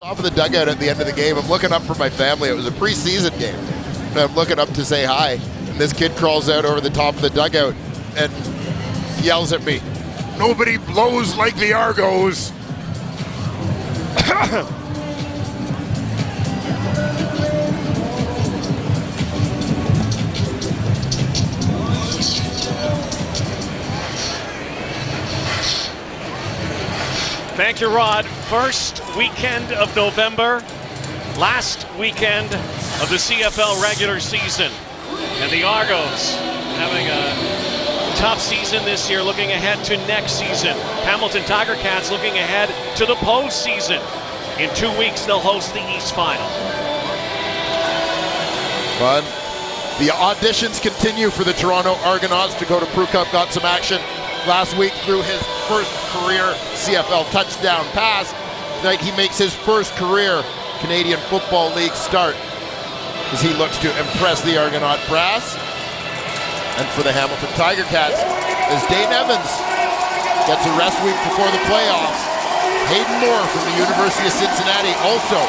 Top of the dugout at the end of the game. I'm looking up for my family. It was a preseason game. And I'm looking up to say hi. And this kid crawls out over the top of the dugout and yells at me, "Nobody blows like the Argos." Thank you, Rod. First weekend of November, last weekend of the CFL regular season. And the Argos having a tough season this year, looking ahead to next season. Hamilton Tiger Cats looking ahead to the postseason. In 2 weeks, they'll host the East Final. Fun. The auditions continue for the Toronto Argonauts. Dakota Prukop got some action last week through his first career CFL touchdown pass. Tonight he makes his first career Canadian Football League start as he looks to impress the Argonaut brass. And for the Hamilton Tiger Cats, as Dane Evans gets a rest week before the playoffs, Hayden Moore from the University of Cincinnati also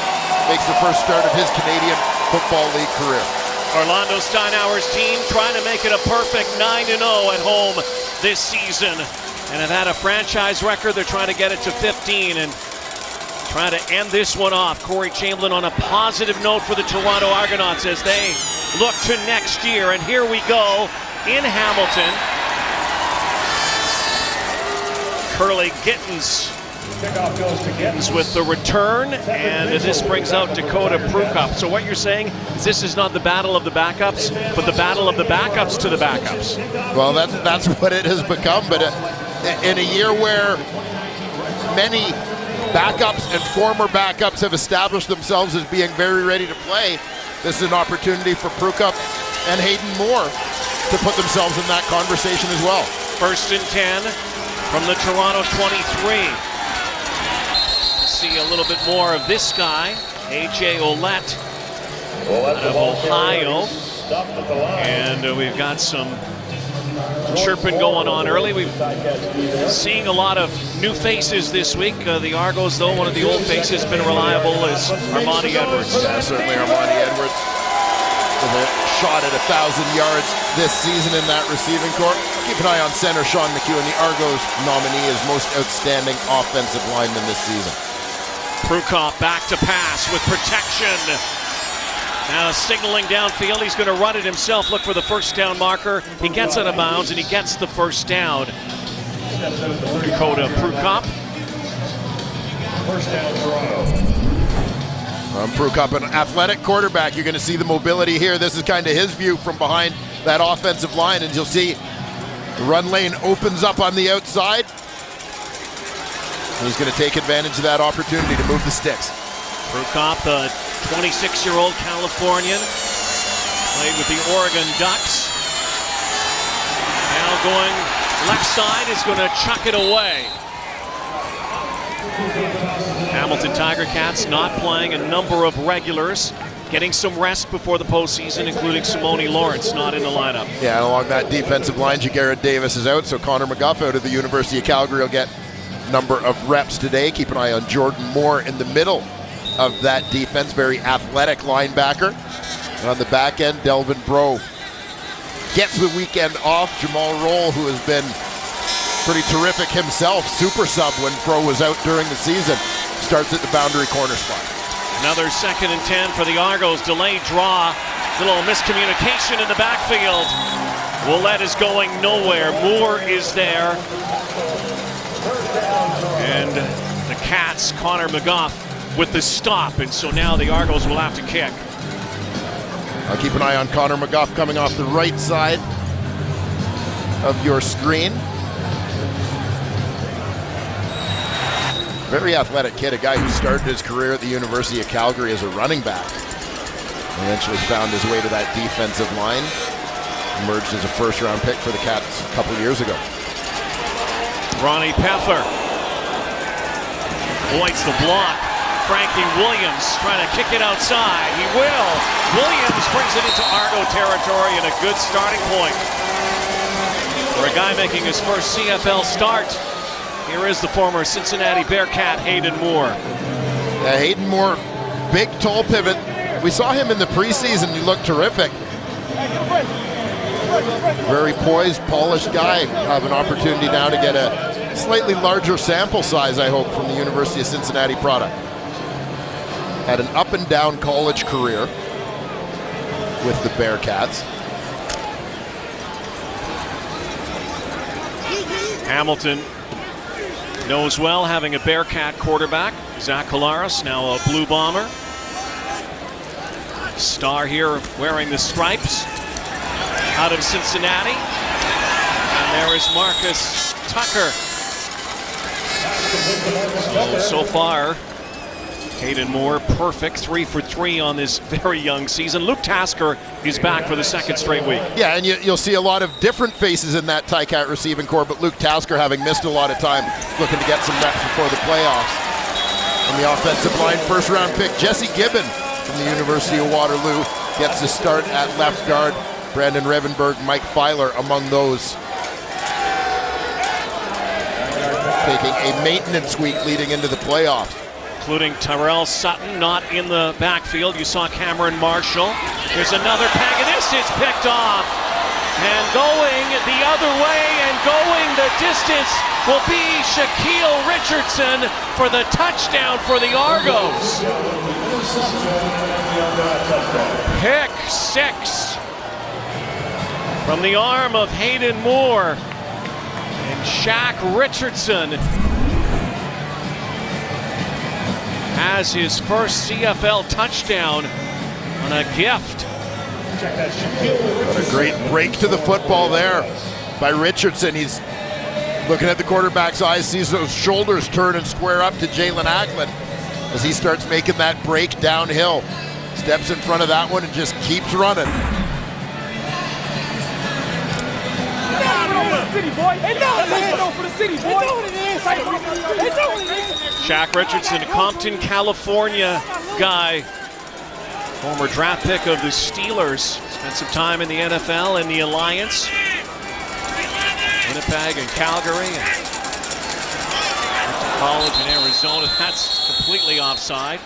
makes the first start of his Canadian Football League career. Orlando Steinauer's team trying to make it a perfect 9-0 at home this season, and have had a franchise record. They're trying to get it to 15 and trying to end this one off. Corey Chamberlain on a positive note for the Toronto Argonauts as they look to next year. And here we go in Hamilton. Curly Gittins with the return, and this brings out Dakota Prukop. So what you're saying is this is not the battle of the backups, but the battle of the backups to the backups. Well, that's what it has become, but in a year where many backups and former backups have established themselves as being very ready to play, this is an opportunity for Prukop and Hayden Moore to put themselves in that conversation as well. 1st and 10 from the Toronto 23. See a little bit more of this guy, A.J. Ouellette out of Ohio. And we've got some chirping going on early. We've seeing a lot of new faces this week. The Argos, though, one of the old faces, been reliable is Armani Edwards. Yeah, certainly Armani Edwards with a shot at 1,000 yards this season in that receiving corps. Keep an eye on center Sean McEwen, the Argos nominee as most outstanding offensive lineman this season. Prukop back to pass with protection. Now signaling downfield, he's going to run it himself, look for the first down marker. He gets out of bounds and he gets the first down. Dakota Prukop. First down Toronto. Prukop, an athletic quarterback. You're going to see the mobility here. This is kind of his view from behind that offensive line, and you'll see the run lane opens up on the outside. He's going to take advantage of that opportunity to move the sticks. Prukop, the 26-year-old Californian, played with the Oregon Ducks. Now going left side, is going to chuck it away. Hamilton Tiger Cats not playing a number of regulars, getting some rest before the postseason, including Simone Lawrence not in the lineup. Yeah, and along that defensive line, Jagarrett Davis is out, so Connor McGuff out of the University of Calgary will get number of reps today. Keep an eye on Jordan Moore in the middle of that defense, very athletic linebacker. And on the back end, Delvin Breaux gets the weekend off. Jamal Roll, who has been pretty terrific himself, super sub when Breaux was out during the season, starts at the boundary corner spot. Another 2nd and 10 for the Argos. Delayed draw, little miscommunication in the backfield. Ouellette is going nowhere. Moore is there. And the Cats, Connor McGuff with the stop, and so now the Argos will have to kick. I'll keep an eye on Connor McGuff coming off the right side of your screen. Very athletic kid, a guy who started his career at the University of Calgary as a running back. Eventually found his way to that defensive line. Emerged as a first-round pick for the Cats a couple years ago. Ronnie Peffer avoids the block. Frankie Williams trying to kick it outside. He will. Williams brings it into Argo territory and a good starting point for a guy making his first CFL start. Here is the former Cincinnati Bearcat, Hayden Moore. Hayden Moore, big tall pivot. We saw him in the preseason. He looked terrific. Very poised, polished guy. Have an opportunity now to get a slightly larger sample size, I hope, from the University of Cincinnati product. Had an up and down college career with the Bearcats. Hamilton knows well having a Bearcat quarterback. Zach Collaros, now a Blue Bomber. Star here wearing the stripes out of Cincinnati. And there is Marcus Tucker. So far, Hayden Moore, perfect, 3 for 3 on this very young season. Luke Tasker is back for the second straight week. Yeah, and you'll see a lot of different faces in that Ticat receiving corps, but Luke Tasker, having missed a lot of time, looking to get some reps before the playoffs. On the offensive line, first-round pick Jesse Gibbon from the University of Waterloo gets the start at left guard. Brandon Revenberg, Mike Filer among those. Taking a maintenance week leading into the playoffs. Including Tyrell Sutton, not in the backfield. You saw Cameron Marshall. There's another pack, and this is picked off. And going the other way and going the distance will be Shaquille Richardson for the touchdown for the Argos. Pick 6 from the arm of Hayden Moore. And Shaq Richardson has his first CFL touchdown on a gift. What a great break to the football there by Richardson. He's looking at the quarterback's eyes, sees those shoulders turn and square up to Jalen Ackland as he starts making that break downhill. Steps in front of that one and just keeps running. Shaq Richardson, a Compton, California guy. Former draft pick of the Steelers. Spent some time in the NFL and the Alliance. Winnipeg and Calgary. And went to college in Arizona. That's completely offside.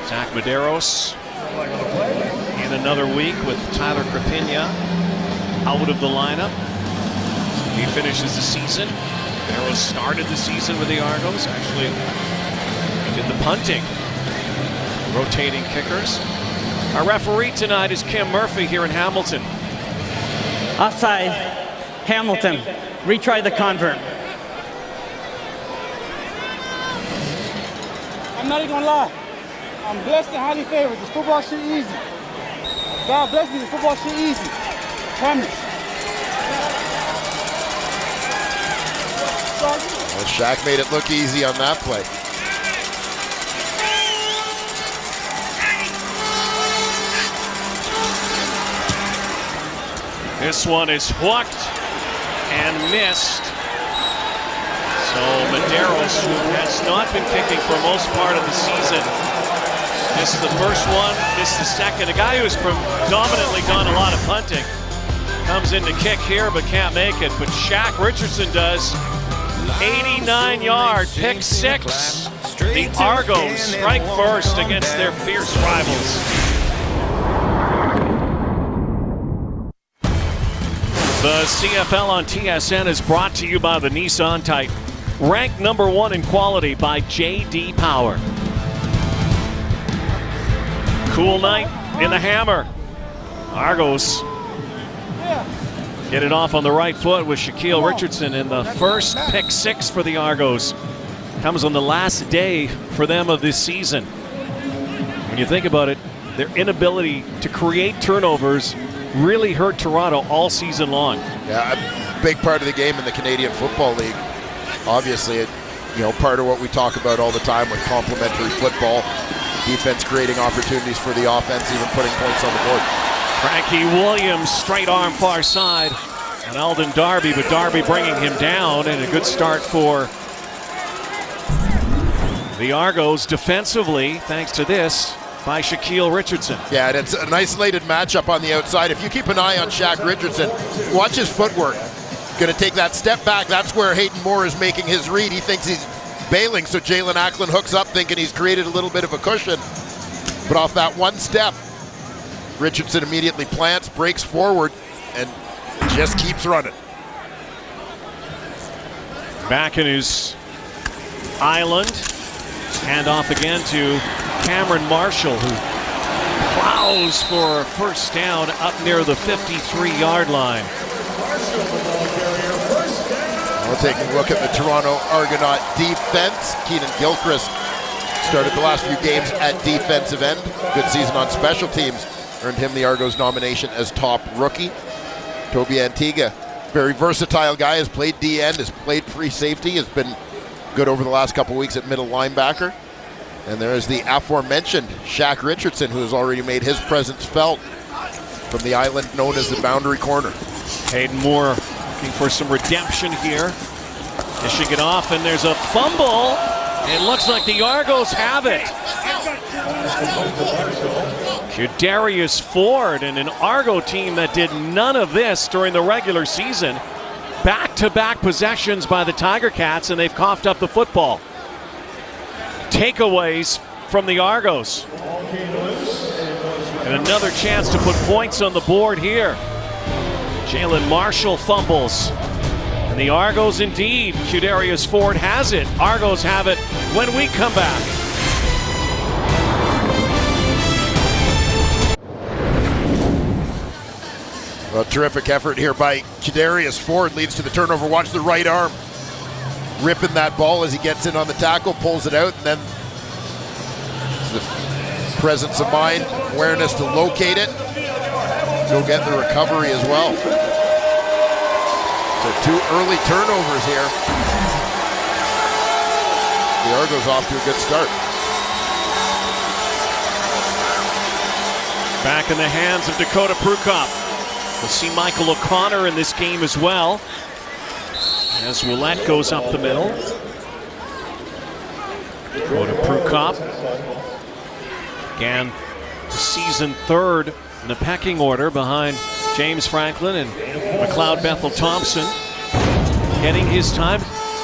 Zach Medeiros in another week with Tyler Crapigna out of the lineup. He finishes the season. Medeiros started the season with the Argos. Actually did the punting. Rotating kickers. Our referee tonight is Kim Murphy here in Hamilton. Offside, Hamilton. Retry the convert. I'm not even gonna lie. I'm blessed and highly favored. This football shit easy. God bless me, this football shit easy. I promise. Well, Shaq made it look easy on that play. This one is hooked and missed. So Medeiros, who has not been kicking for most part of the season, missed the first one, missed the second. A guy who's predominantly done a lot of punting comes in to kick here but can't make it. But Shaq Richardson does. 89-yard pick 6. The Argos strike first against their fierce rivals. The CFL on TSN is brought to you by the Nissan Titan. Ranked number 1 in quality by J.D. Power. Cool night in the Hammer. Argos get it off on the right foot with Shaquille Richardson, in the first pick 6 for the Argos. Comes on the last day for them of this season. When you think about it, their inability to create turnovers really hurt Toronto all season long. Yeah, a big part of the game in the Canadian Football League. Obviously, part of what we talk about all the time with complementary football, defense creating opportunities for the offense, even putting points on the board. Frankie Williams, straight arm far side, and Alden Darby, but Darby bringing him down, and a good start for the Argos defensively, thanks to this by Shaquille Richardson. Yeah, and it's an isolated matchup on the outside. If you keep an eye on Shaq Richardson, watch his footwork. Going to take that step back. That's where Hayden Moore is making his read. He thinks he's bailing, so Jalen Acklin hooks up thinking he's created a little bit of a cushion. But off that one step, Richardson immediately plants, breaks forward, and just keeps running. Back in his island. Hand off again to Cameron Marshall, who plows for a first down up near the 53-yard line. We'll take a look at the Toronto Argonaut defense. Keenan Gilchrist started the last few games at defensive end. Good season on special teams. Earned him the Argos nomination as top rookie. Toby Antigua, very versatile guy, has played D-end, has played free safety, has been good over the last couple weeks at middle linebacker. And there is the aforementioned Shaq Richardson, who has already made his presence felt from the island known as the Boundary Corner. Hayden Moore looking for some redemption here. Dishing it off, and there's a fumble. It looks like the Argos have it. Darius Ford and an Argo team that did none of this during the regular season. Back-to-back possessions by the Tiger Cats, and they've coughed up the football. Takeaways from the Argos. And another chance to put points on the board here. Jalen Marshall fumbles. And the Argos indeed, Darius Ford has it. Argos have it when we come back. Well, terrific effort here by Darius Ford, leads to the turnover. Watch the right arm ripping that ball as he gets in on the tackle, pulls it out, and then the presence of mind, awareness to locate it, go get the recovery as well. So 2 early turnovers here. The Argos off to a good start. Back in the hands of Dakota Prukop. We'll see Michael O'Connor in this game as well, as Roulette goes up the middle. Dakota Prukop began the season 3rd in the pecking order behind James Franklin and McLeod Bethel Thompson. Getting his time.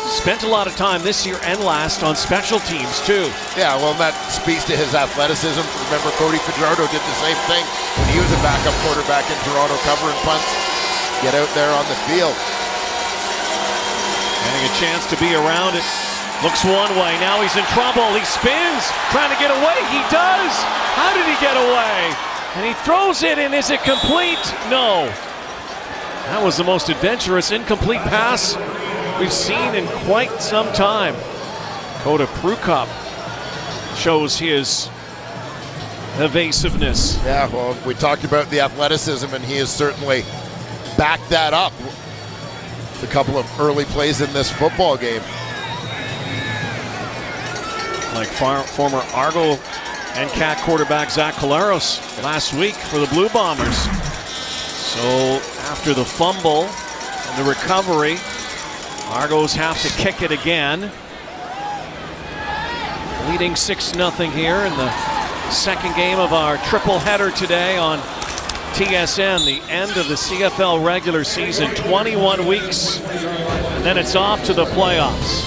Spent a lot of time this year and last on special teams too. Yeah, well, that speaks to his athleticism. Remember, Cody Fajardo did the same thing when he was a backup quarterback in Toronto, covering punts. Get out there on the field. Getting a chance to be around it. Looks one way, now he's in trouble. He spins, trying to get away. He does. How did he get away? And he throws it, and is it complete? No. That was the most adventurous incomplete pass we've seen in quite some time. Dakota Prukop shows his evasiveness. Yeah, well, we talked about the athleticism, and he has certainly backed that up. A couple of early plays in this football game. Like former Argo and Cat quarterback Zach Collaros last week for the Blue Bombers. So after the fumble and the recovery, Argos have to kick it again. Leading 6-0 here in the second game of our triple header today on TSN. The end of the CFL regular season, 21 weeks, and then it's off to the playoffs.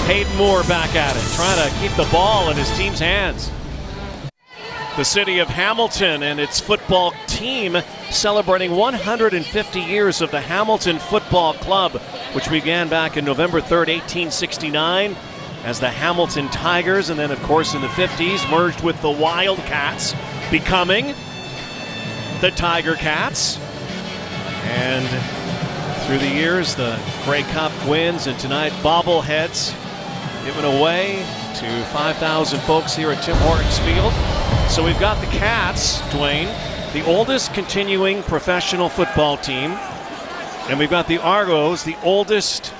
Hayden Moore back at it, trying to keep the ball in his team's hands. The city of Hamilton and its football team celebrating 150 years of the Hamilton Football Club, which began back in November 3rd, 1869 as the Hamilton Tigers, and then of course in the 50s merged with the Wildcats, becoming the Tiger Cats. And through the years, the Grey Cup wins, and tonight bobbleheads given away to 5,000 folks here at Tim Hortons Field. So we've got the Cats, Dwayne, the oldest continuing professional football team, and we've got the Argos, the oldest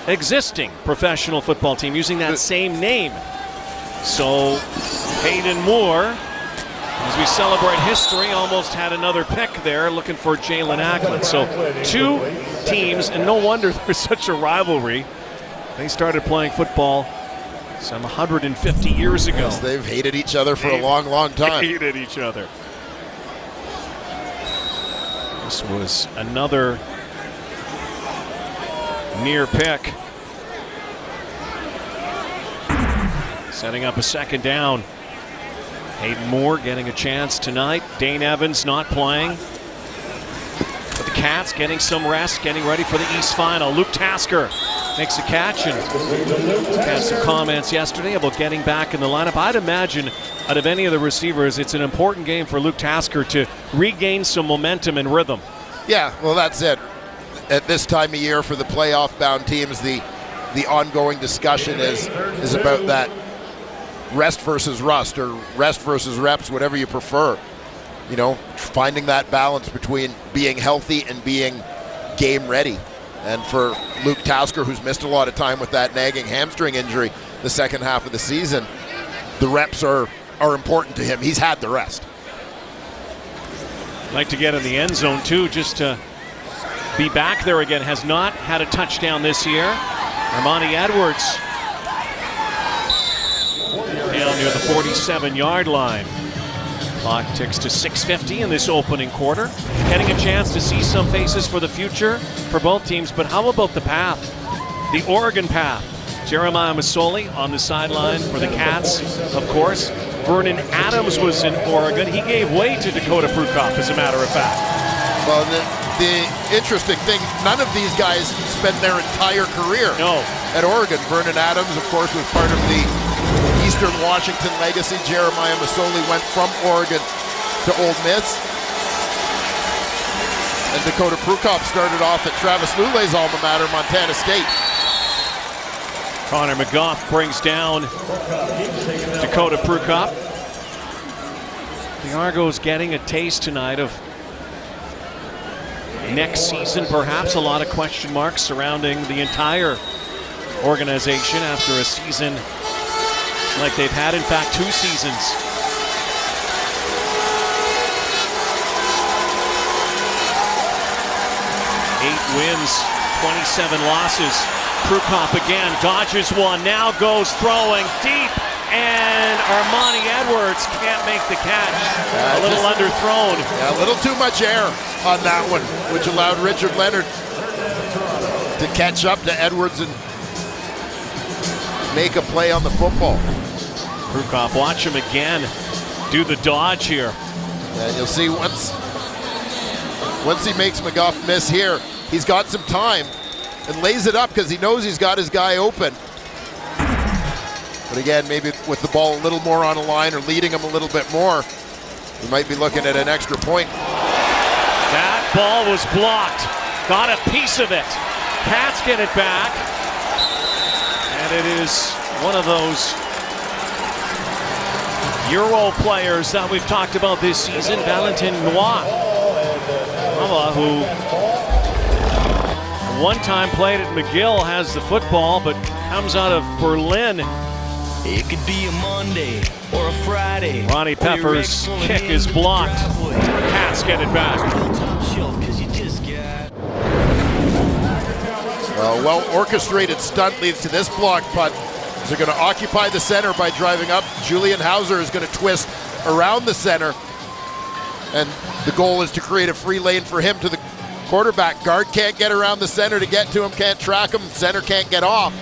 existing professional football team, using that same name. So Hayden Moore, as we celebrate history, almost had another pick there, looking for Jalen Acklin. So 2 teams, and no wonder there's such a rivalry. They started playing football some 150 years ago. Yes, they've hated each other for a long, long time. Hated each other. This was another near pick. setting up a second down. Hayden Moore getting a chance tonight. Dane Evans not playing. But the Cats getting some rest, getting ready for the East Final. Luke Tasker makes a catch and had some comments yesterday about getting back in the lineup. I'd imagine out of any of the receivers, it's an important game for Luke Tasker to regain some momentum and rhythm. Yeah, well, that's it. At this time of year for the playoff-bound teams, the ongoing discussion is about that rest versus rust, or rest versus reps, whatever you prefer. You know, finding that balance between being healthy and being game ready. And for Luke Tasker, who's missed a lot of time with that nagging hamstring injury the second half of the season, the reps are important to him. He's had the rest. Like to get in the end zone too, just to be back there again. Has not had a touchdown this year. Armani Edwards down near the 47-yard line. Clock ticks to 6:50 in this opening quarter. Getting a chance to see some faces for the future for both teams, but how about the path? The Oregon path. Jeremiah Masoli on the sideline for the Cats, of course. Vernon Adams was in Oregon. He gave way to Dakota Prukop, as a matter of fact. Well, the interesting thing, none of these guys spent their entire career at Oregon. Vernon Adams, of course, was part of the Eastern Washington legacy. Jeremiah Masoli went from Oregon to Ole Miss. And Dakota Prukop started off at Travis Lulay's alma mater, Montana State. Connor McGough brings down Dakota Prukop. The Argos getting a taste tonight of next season, perhaps. A lot of question marks surrounding the entire organization after a season like they've had, in fact, 2 seasons. Eight wins, 27 losses. Prukop again dodges one, now goes throwing deep, and Armani Edwards can't make the catch. A little underthrown. Yeah, a little too much air on that one, which allowed Richard Leonard to catch up to Edwards and make a play on the football. Prukop, watch him again do the dodge here. And you'll see once he makes McGough miss here, he's got some time and lays it up because he knows he's got his guy open. But again, maybe with the ball a little more on the line or leading him a little bit more, we might be looking at an extra point. That ball was blocked. Got a piece of it. Cats get it back. And it is one of those Euro players that we've talked about this season, Valentin Noir, who one time played at McGill, has the football, but comes out of Berlin. It could be a Monday or a Friday. Ronnie Pepper's kick is blocked. Cats get it back. Well-orchestrated stunt leads to this block punt. They're going to occupy the center by driving up. Julian Hauser is going to twist around the center. And the goal is to create a free lane for him to the quarterback. Guard can't get around the center to get to him, can't track him. Center can't get off.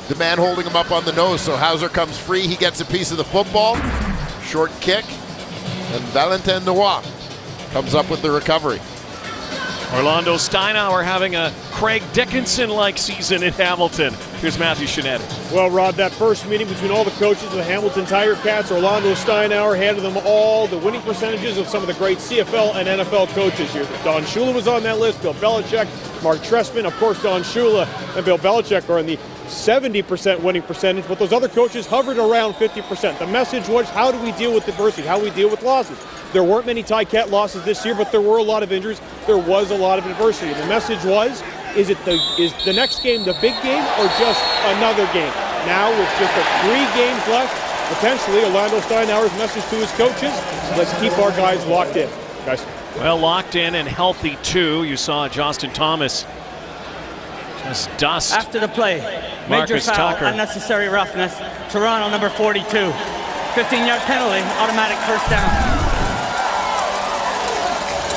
The man holding him up on the nose. So Hauser comes free. He gets a piece of the football. Short kick. And Valentin Noir comes up with the recovery. Orlando Steinauer having a Craig Dickinson-like season in Hamilton. Here's Matthew Shinetti. Well, Rod, that first meeting between all the coaches of the Hamilton Tiger Cats, Orlando Steinauer handed them all the winning percentages of some of the great CFL and NFL coaches here. Don Shula was on that list, Bill Belichick, Mark Trestman, of course Don Shula and Bill Belichick are in the 70% winning percentage, but those other coaches hovered around 50%. The message was, how do we deal with adversity? How do we deal with losses? There weren't many Cat losses this year, but there were a lot of injuries. There was a lot of adversity. The message was, is the next game the big game or just another game? Now, with just 3 games left, potentially Orlando Steinauer's message to his coaches, let's keep our guys locked in. Guys. Well, locked in and healthy too. You saw Justin Thomas just dust. After the play, major Marcus foul, Tucker. unnecessary roughness. Toronto, number 42. 15-yard penalty, automatic first down.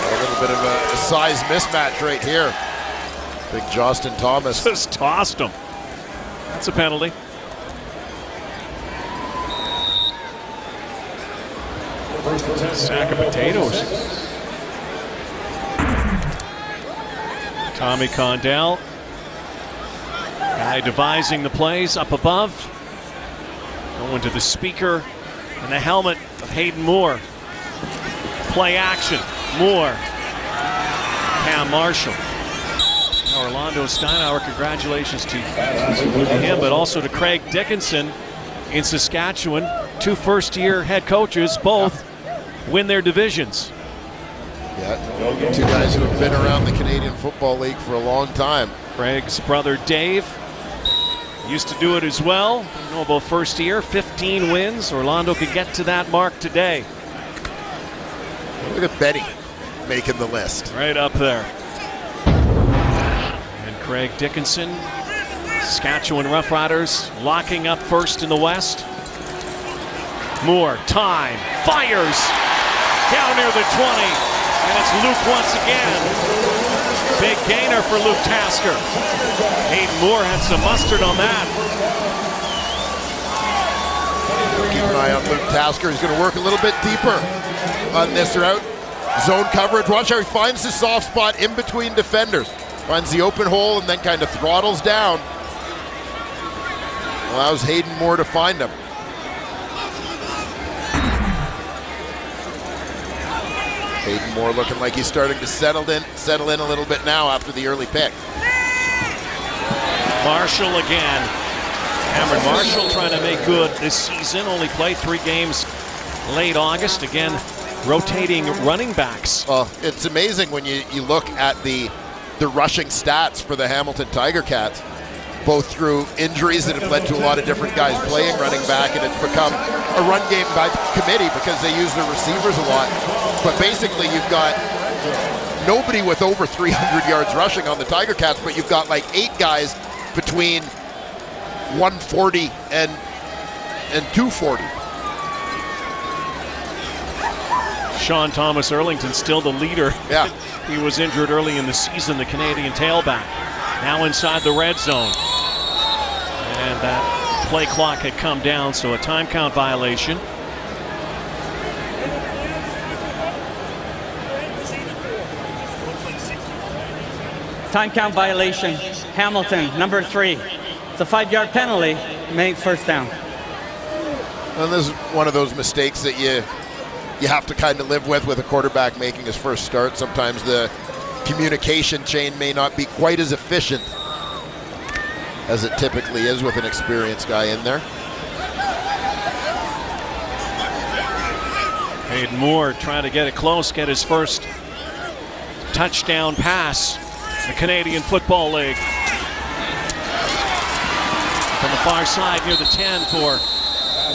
A little bit of a size mismatch right here. Big Justin Thomas. Just tossed him. That's a penalty. Sack of potatoes. Tommy Condell. Guy devising the plays up above. Going to the speaker and the helmet of Hayden Moore. Play action. Moore. Cam Marshall. Orlando Steinauer, congratulations to him, but also to Craig Dickinson in Saskatchewan. 2 first-year head coaches, both win their divisions. Yeah, 2 guys who have been around the Canadian Football League for a long time. Craig's brother Dave used to do it as well. You know about first year, 15 wins. Orlando could get to that mark today. Look at Betty making the list. Right up there. And Craig Dickinson, Saskatchewan Roughriders locking up first in the West. Moore, time, fires down near the 20, and it's Luke once again. Big gainer for Luke Tasker. Hayden Moore had some mustard on that. Keep an eye on Luke Tasker. He's going to work a little bit deeper on this route. Zone coverage. Watch how he finds the soft spot in between defenders. Finds the open hole and then kind of throttles down. Allows Hayden Moore to find him. Hayden Moore looking like he's starting to settle in a little bit now after the early pick. Marshall again. Cameron Marshall trying to make good this season. Only played 3 games late August. Again, rotating running backs. Well, it's amazing when you look at the rushing stats for the Hamilton Tiger Cats, both through injuries that have led to a lot of different guys playing running back, and it's become a run game by committee because they use their receivers a lot. But basically you've got nobody with over 300 yards rushing on the Tiger Cats, but you've got like 8 guys between 140 and 240. Sean Thomas Erlington still the leader. Yeah. He was injured early in the season, the Canadian tailback. Now inside the red zone. And that play clock had come down, so a time count violation. Time count violation. Hamilton, number 3. It's a 5-yard penalty. Make first down. And this is one of those mistakes that you have to kind of live with a quarterback making his first start. Sometimes the communication chain may not be quite as efficient as it typically is with an experienced guy in there. Hayden Moore trying to get it close, get his first touchdown pass in the Canadian Football League. From the far side near the 10 for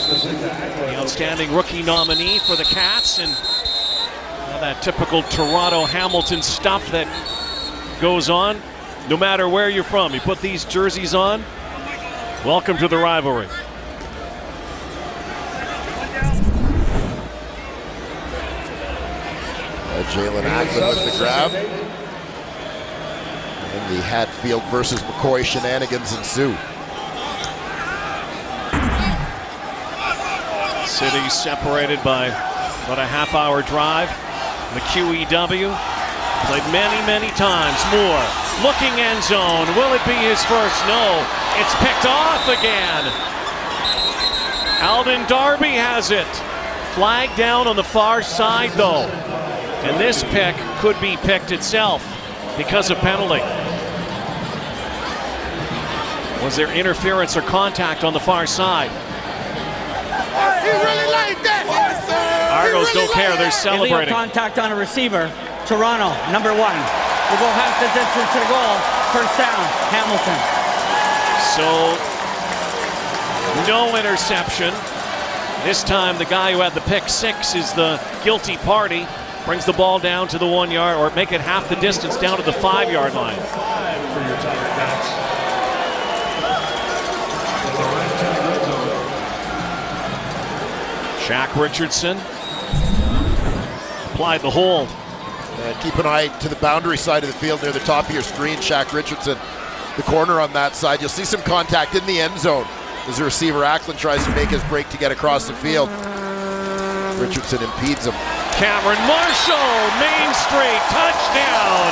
the outstanding rookie nominee for the Cats, and that typical Toronto Hamilton stuff that goes on no matter where you're from. You put these jerseys on, welcome to the rivalry. Jalen Acklin with the grab. And the Hatfield versus McCoy shenanigans ensue. City separated by about a half-hour drive. The QEW played many times. Moore looking end zone. Will it be his first? No. It's picked off again. Alden Darby has it. Flag down on the far side though. And this pick could be picked itself because of penalty. Was there interference or contact on the far side? He really like that. Argos don't care, they're celebrating. Illegal contact on a receiver. Toronto, number 1. We'll go half the distance to the goal. First down, Hamilton. So, no interception. This time the guy who had the pick 6 is the guilty party. Brings the ball down to the 1 yard, or make it half the distance down to the 5-yard line. Shaq Richardson applied the hold. Keep an eye to the boundary side of the field near the top of your screen. Shaq Richardson, the corner on that side. You'll see some contact in the end zone as the receiver Acklin tries to make his break to get across the field. Richardson impedes him. Cameron Marshall, Main Street, touchdown.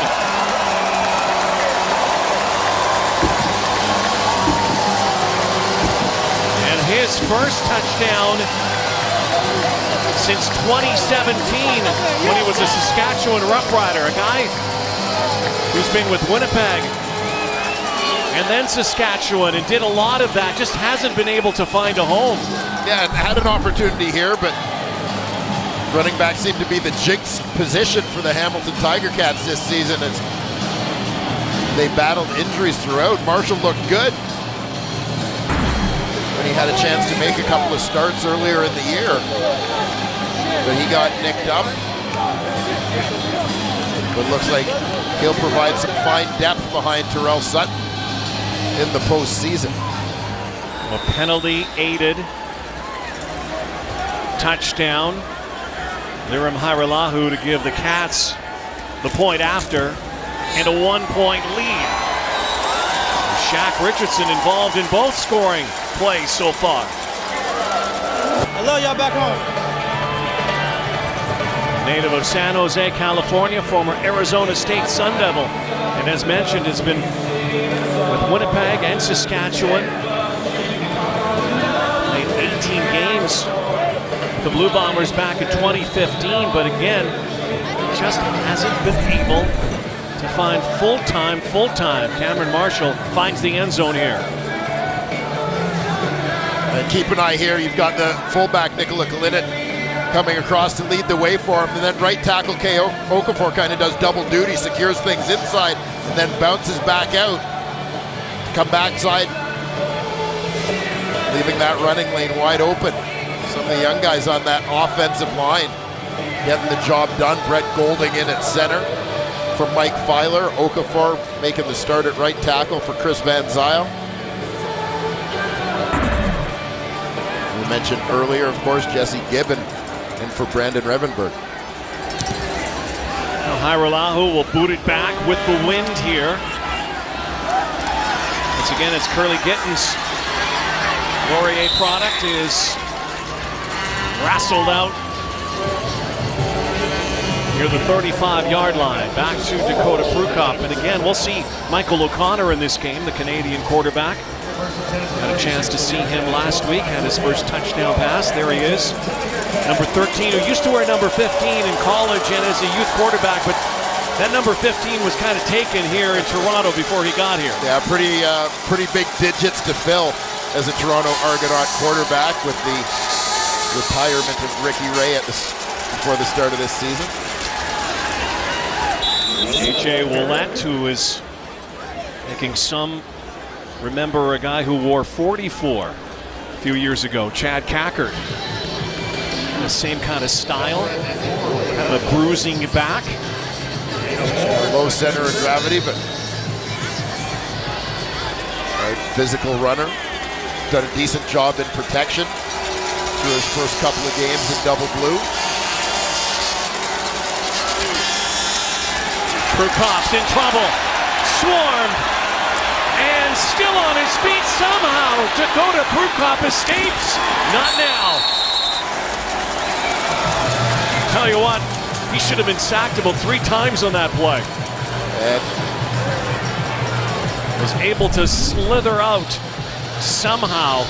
And his first touchdown since 2017 when he was a Saskatchewan Roughrider, a guy who's been with Winnipeg and then Saskatchewan and did a lot of that, just hasn't been able to find a home. Yeah, and had an opportunity here, but running back seemed to be the jinx position for the Hamilton Tiger Cats this season as they battled injuries throughout. Marshall looked good when he had a chance to make a couple of starts earlier in the year, but he got nicked up. But looks like he'll provide some fine depth behind Terrell Sutton in the postseason. A penalty aided touchdown. Lirim Hajrullahu to give the Cats the point after and a 1-point lead. Shaq Richardson involved in both scoring plays so far. I love y'all back home. Native of San Jose, California, former Arizona State Sun Devil, and as mentioned has been with Winnipeg and Saskatchewan. Played 18 games the Blue Bombers back in 2015, but again, just hasn't been able to find full-time. Cameron Marshall finds the end zone here. And keep an eye here, you've got the fullback Nicola Kalinin coming across to lead the way for him, and then right tackle Kay Okafor kind of does double duty, secures things inside, and then bounces back out to come backside, leaving that running lane wide open. Some of the young guys on that offensive line getting the job done. Brett Golding in at center for Mike Filer. Okafor making the start at right tackle for Chris Van Zyl. We mentioned earlier, of course, Jesse Gibbon in for Brandon Revenberg. Now Hajrullahu will boot it back with the wind here. Once again, it's Curly Gittins. Laurier product is wrestled out near the 35-yard line. Back to Dakota Prukop. And again, we'll see Michael O'Connor in this game, the Canadian quarterback. Got a chance to see him last week, had his first touchdown pass. There he is. Number 13, who used to wear number 15 in college and as a youth quarterback, but that number 15 was kind of taken here in Toronto before he got here. Yeah, pretty big digits to fill as a Toronto Argonaut quarterback with the retirement of Ricky Ray before the start of this season. AJ Ouellette, who is making some remember a guy who wore 44 a few years ago, Chad Cackard. The same kind of style, kind of a bruising back. Low center of gravity, but right, physical runner. Done a decent job in protection through his first couple of games in double blue. Prukop's in trouble, swarmed, and still on his feet somehow. Dakota Prukop escapes. Not now. Tell you what, he should have been sacked about 3 times on that play. And was able to slither out somehow.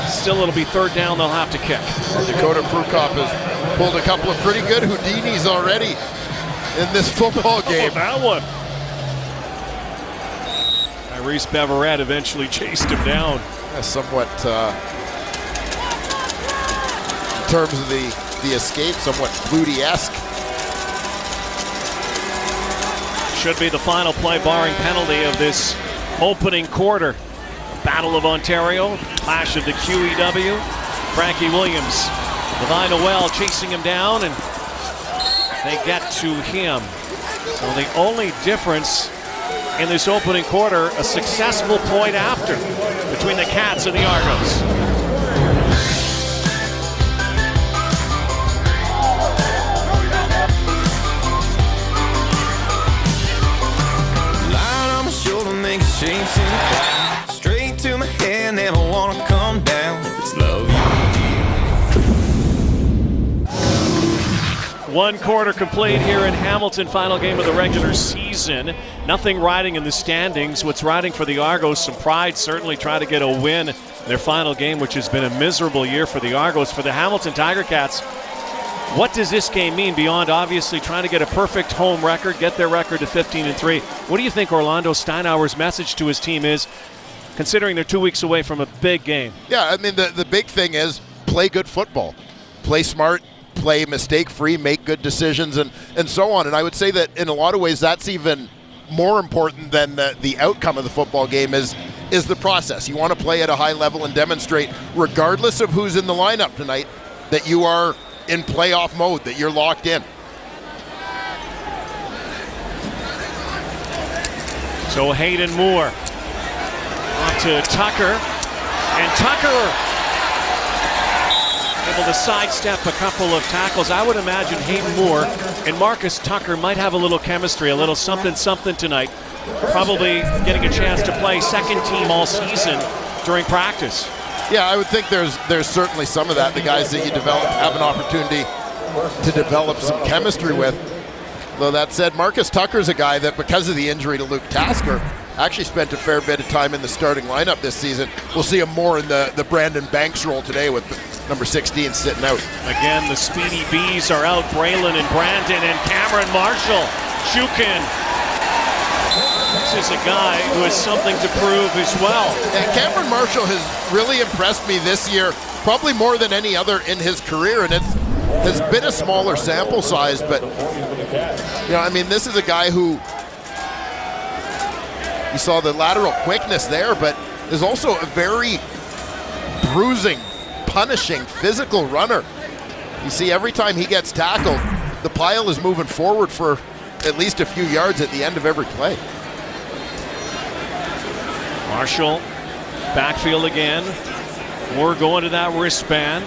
Still, it'll be 3rd down. They'll have to kick. Dakota Prukop has pulled a couple of pretty good Houdinis already in this football game. Oh, that one. Tyrese Beverette eventually chased him down. Somewhat, in terms of the escape, somewhat Flutie-esque. Should be the final play, barring penalty, of this opening quarter. Battle of Ontario, clash of the QEW. Frankie Williams, Levi Noel chasing him down, and they get to him. So the only difference in this opening quarter, a successful point after between the Cats and the Argos. Shapes in the cloud, straight to my head, never wanna come down. If it's love you need. One quarter complete here in Hamilton, final game of the regular season. Nothing riding in the standings. What's riding for the Argos? Some pride, certainly trying to get a win in their final game, which has been a miserable year for the Argos. For the Hamilton Tiger Cats, what does this game mean beyond obviously trying to get a perfect home record, get their record to 15-3? What do you think Orlando Steinauer's message to his team is, considering they're 2 weeks away from a big game? Yeah, I mean, the big thing is play good football. Play smart, play mistake-free, make good decisions, and so on. And I would say that in a lot of ways that's even more important than the outcome of the football game is the process. You want to play at a high level and demonstrate, regardless of who's in the lineup tonight, that you are in playoff mode, that you're locked in. So Hayden Moore off to Tucker, and Tucker able to sidestep a couple of tackles. I would imagine Hayden Moore and Marcus Tucker might have a little chemistry, a little something tonight. Probably getting a chance to play second team all season during practice. Yeah, I would think there's certainly some of that. The guys that you develop have an opportunity to develop some chemistry with. Though that said, Marcus Tucker's a guy that, because of the injury to Luke Tasker, actually spent a fair bit of time in the starting lineup this season. We'll see him more in the Brandon Banks role today with number 16 sitting out. Again, the Speedy Bees are out. Braylon and Brandon and Cameron Marshall. Shukin. This is a guy who has something to prove as well. And Cameron Marshall has really impressed me this year, probably more than any other in his career, and it has been a smaller sample size, but I mean, this is a guy who, you saw the lateral quickness there, but is also a very bruising, punishing, physical runner. You see, every time he gets tackled, the pile is moving forward for at least a few yards at the end of every play. Marshall, backfield again. Moore going to that wristband.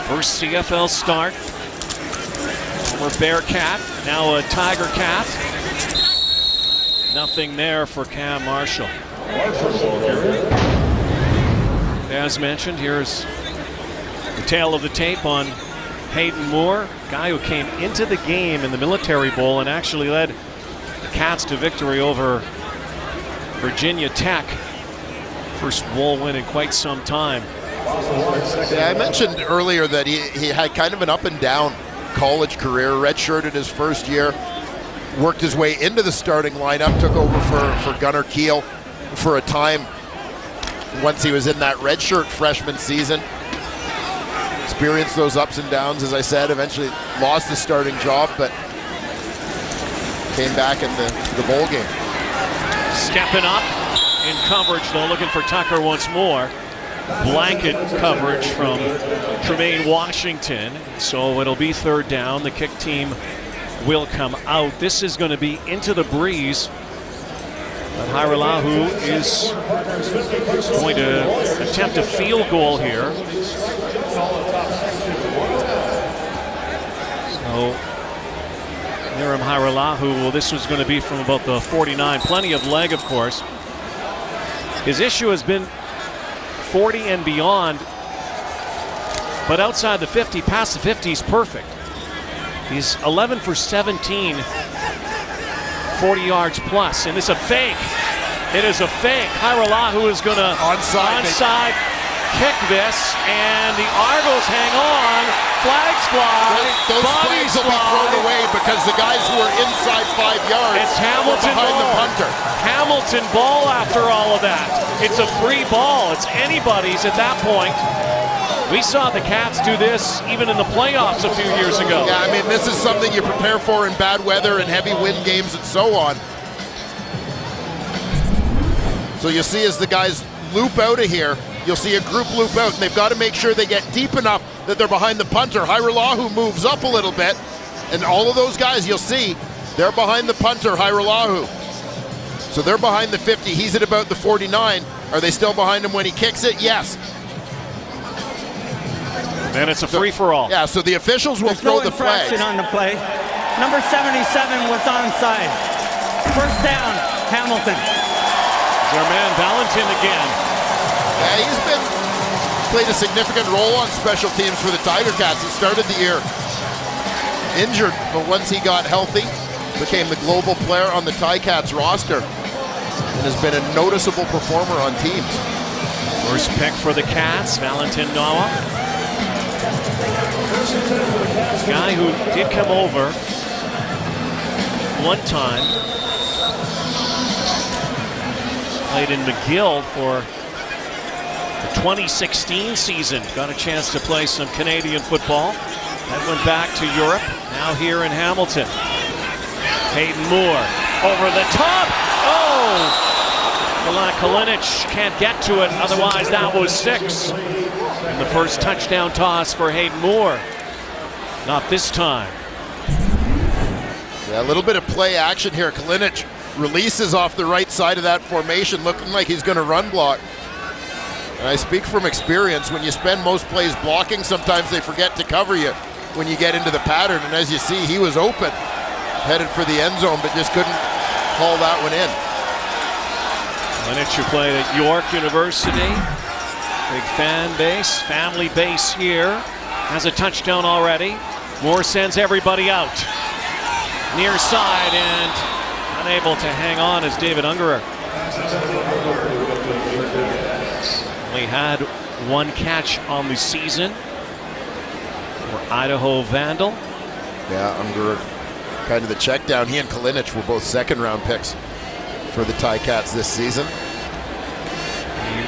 First CFL start. Former Bearcat, now a Tiger Cat. Nothing there for Cam Marshall. As mentioned, here's the tail of the tape on Hayden Moore, guy who came into the game in the Military Bowl and actually led the Cats to victory over Virginia Tech. First bowl win in quite some time. Yeah, I mentioned earlier that he had kind of an up and down college career, redshirted his first year, worked his way into the starting lineup, took over for Gunnar Kiel for a time once he was in that redshirt freshman season. Experienced those ups and downs, as I said, eventually lost the starting job, but came back in the bowl game. Stepping up in coverage, though, looking for Tucker once more. Blanket coverage from Tremaine Washington. So it'll be third down. The kick team will come out. This is going to be into the breeze. But Hairelahu is going to attempt a field goal here. So Niram Hairelahu, well, this was going to be from about the 49. Plenty of leg, of course. His issue has been 40 and beyond, but outside the 50, past the 50, he's perfect. He's 11 for 17, 40 yards plus, and it's a fake. It is a fake. Hairelahu is going to onside kick this, and the Argos hang on. Flags fly. Those flags will be thrown away because the guys who are inside 5 yards it's Hamilton behind ball. the punter. Hamilton ball after all of that. It's a free ball. It's anybody's at that point. We saw the Cats do this even in the playoffs a few years ago. Yeah, I mean, this is something you prepare for in bad weather and heavy wind games and so on. So you see as the guys loop out of here, you'll see a group loop out, and they've got to make sure they get deep enough that they're behind the punter. Hairelahu moves up a little bit, and all of those guys you'll see, they're behind the punter, Hairelahu. So they're behind the 50. He's at about the 49. Are they still behind him when he kicks it? Yes. And it's a free-for-all. Yeah, so the officials will throw the flags. There's no infraction on the play. Number 77 was onside. First down, Hamilton. Jermaine Valentin again. Yeah, he's played a significant role on special teams for the Tiger Cats. He started the year injured, but once he got healthy, became the global player on the Ticats roster and has been a noticeable performer on teams. First pick for the Cats, Valentin Noah. A guy who did come over one time. Played in McGill for the 2016 season. Got a chance to play some Canadian football. That went back to Europe. Now here in Hamilton. Hayden Moore over the top. Oh! Milan Kalinic can't get to it. Otherwise, that was 6. And the first touchdown toss for Hayden Moore. Not this time. Yeah, a little bit of play action here. Kalinic releases off the right side of that formation, looking like he's going to run block. And I speak from experience. When you spend most plays blocking, sometimes they forget to cover you when you get into the pattern. And as you see, he was open, headed for the end zone, but just couldn't haul that one in. Kalinic, who played at York University. Big fan base, family base here. Has a touchdown already. Moore sends everybody out. Near side and unable to hang on is David Ungerer. Only had 1 catch on the season for Idaho Vandal. Yeah, Ungerer kind of the check down. He and Kalinic were both second-round picks for the Ticats this season.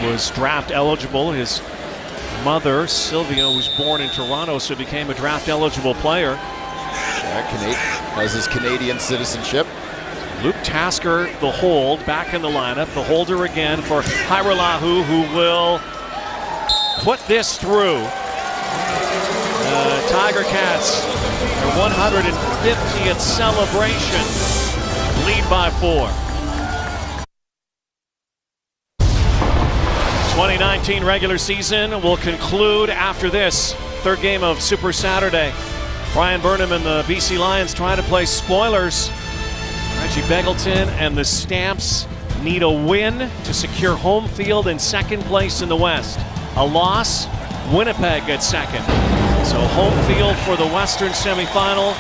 He was draft eligible. His mother, Sylvia, was born in Toronto, so became a draft eligible player. Yeah, has his Canadian citizenship. Luke Tasker, the hold, back in the lineup. The holder again for Hairolahu, who will put this through. Tiger Cats, their 150th celebration, lead by 4. 2019 regular season will conclude after this third game of Super Saturday. Brian Burnham and the BC Lions trying to play spoilers. Reggie Beggleton and the Stamps need a win to secure home field and second place in the West. A loss, Winnipeg gets second. So home field for the Western semifinal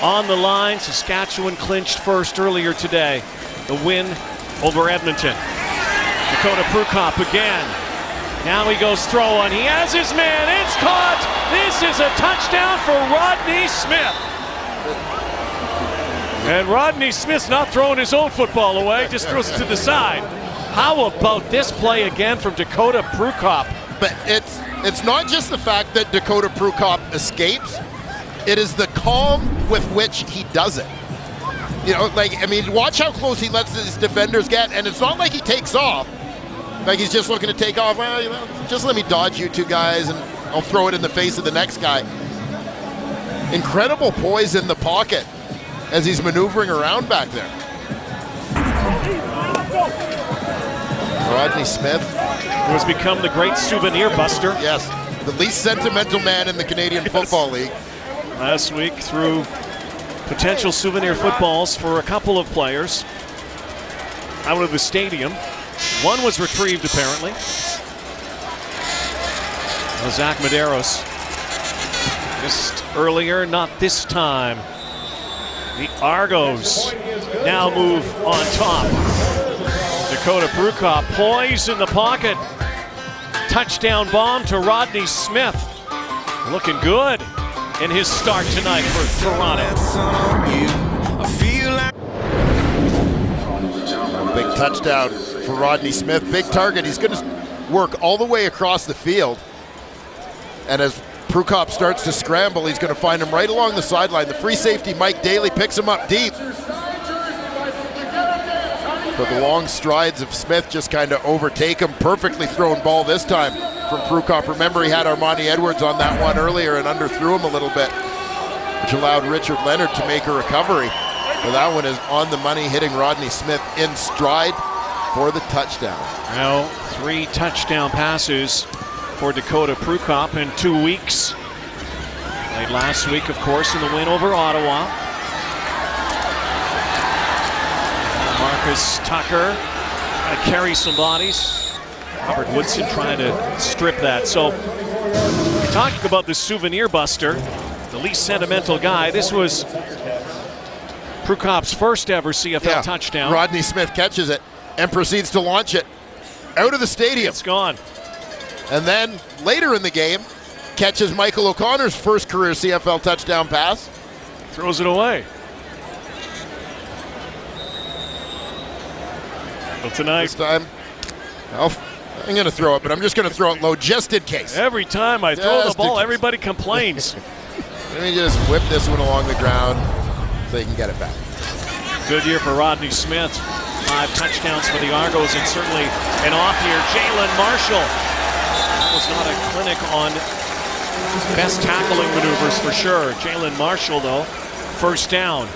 on the line. Saskatchewan clinched first earlier today. The win over Edmonton. Dakota Prukop again. Now he goes throwing. He has his man. It's caught. This is a touchdown for Rodney Smith. And Rodney Smith's not throwing his own football away, just throws it to the side. How about this play again from Dakota Prukop? But it's not just the fact that Dakota Prukop escapes. It is the calm with which he does it. You know, like, I mean, watch how close he lets his defenders get, and it's not like he takes off. Like he's just looking to take off. Well, you know, just let me dodge you two guys, and I'll throw it in the face of the next guy. Incredible poise in the pocket as he's maneuvering around back there. Rodney Smith, who has become the great souvenir buster. Yes, the least sentimental man in the Canadian Football League. Last week threw potential souvenir footballs for a couple of players out of the stadium. One was retrieved, apparently. Zach Medeiros. Just earlier, not this time. The Argos now move on top. Dakota Prukop poised in the pocket. Touchdown bomb to Rodney Smith. Looking good in his start tonight for Toronto. Big touchdown for Rodney Smith. Big target. He's going to work all the way across the field. And as Prukop starts to scramble, he's going to find him right along the sideline. The free safety, Mike Daly, picks him up deep. But the long strides of Smith just kind of overtake him. Perfectly thrown ball this time from Prukop. Remember, he had Armani Edwards on that one earlier and underthrew him a little bit, which allowed Richard Leonard to make a recovery. But that one is on the money, hitting Rodney Smith in stride for the touchdown. Now 3 touchdown passes for Dakota Prukop in 2 weeks. Played last week, of course, in the win over Ottawa. Marcus Tucker trying to carry some bodies. Robert Woodson trying to strip that. So we're talking about the souvenir buster. the least sentimental guy. This was Prukop's first ever CFL touchdown. Rodney Smith catches it and proceeds to launch it out of the stadium. It's gone. And then later in the game, catches Michael O'Connor's first career CFL touchdown pass. Throws it away. Well, tonight, This time, well, I'm going to throw it, but I'm just going to throw it low just in case. every time I throw the Just in ball, case. everybody complains. Let me just whip this one along the ground so you can get it back. Good year for Rodney Smith. 5 touchdowns for the Argos, and certainly an off year. Jalen Marshall. That was not a clinic on best tackling maneuvers for sure. Jalen Marshall, though, first down.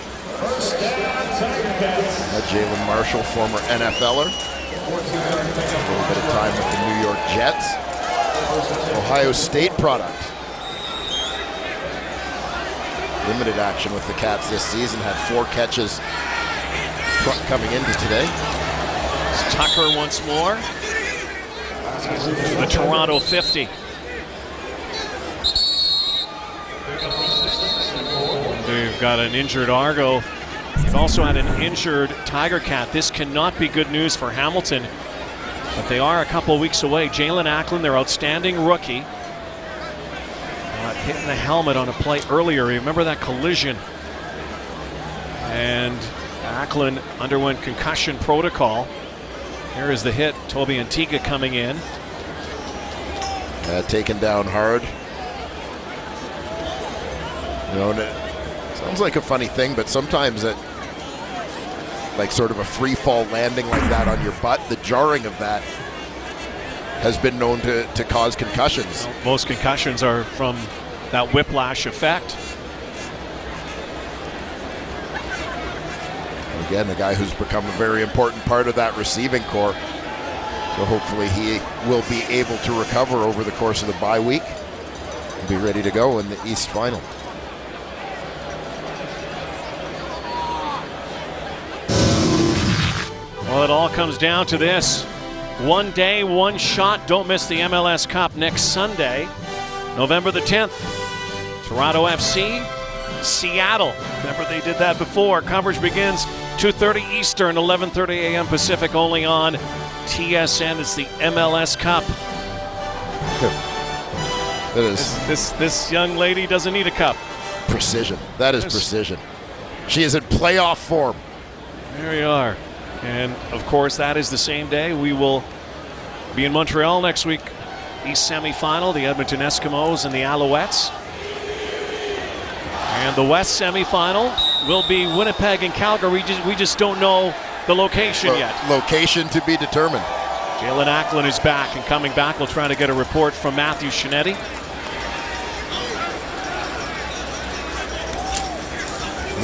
Jalen Marshall, former NFLer. A little bit of time with the New York Jets. Ohio State product. Limited action with the Cats this season. Had 4 catches coming into today. It's Tucker once more. The Toronto 50. They've got an injured Argo. They've also had an injured Tiger Cat. This cannot be good news for Hamilton, but they are a couple weeks away. Jalen Acklin, their outstanding rookie, hitting the helmet on a play earlier. Remember that collision? And Acklin underwent concussion protocol. Here is the hit. Toby Antigua coming in. Taken down hard. You know, it sounds like a funny thing, but sometimes it, like sort of a free fall landing like that on your butt, the jarring of that has been known to cause concussions. Well, most concussions are from that whiplash effect. Again, the guy who's become a very important part of that receiving core. So hopefully he will be able to recover over the course of the bye week and be ready to go in the East Final. Well, it all comes down to this. One day, one shot. Don't miss the MLS Cup next Sunday, November the 10th. Toronto FC, Seattle. Remember they did that before. Coverage begins 2:30 Eastern, 11:30 a.m. Pacific, only on TSN. It's the MLS Cup. That is This young lady doesn't need a cup. precision. That is precision. She is in playoff form. There we are. And of course, that is the same day we will be in Montreal next week. East semifinal, the Edmonton Eskimos and the Alouettes. And the West semifinal will be Winnipeg and Calgary. We just don't know the location yet. Location to be determined. Jalen Acklin is back and coming back. We'll try to get a report from Matthew Shinetti.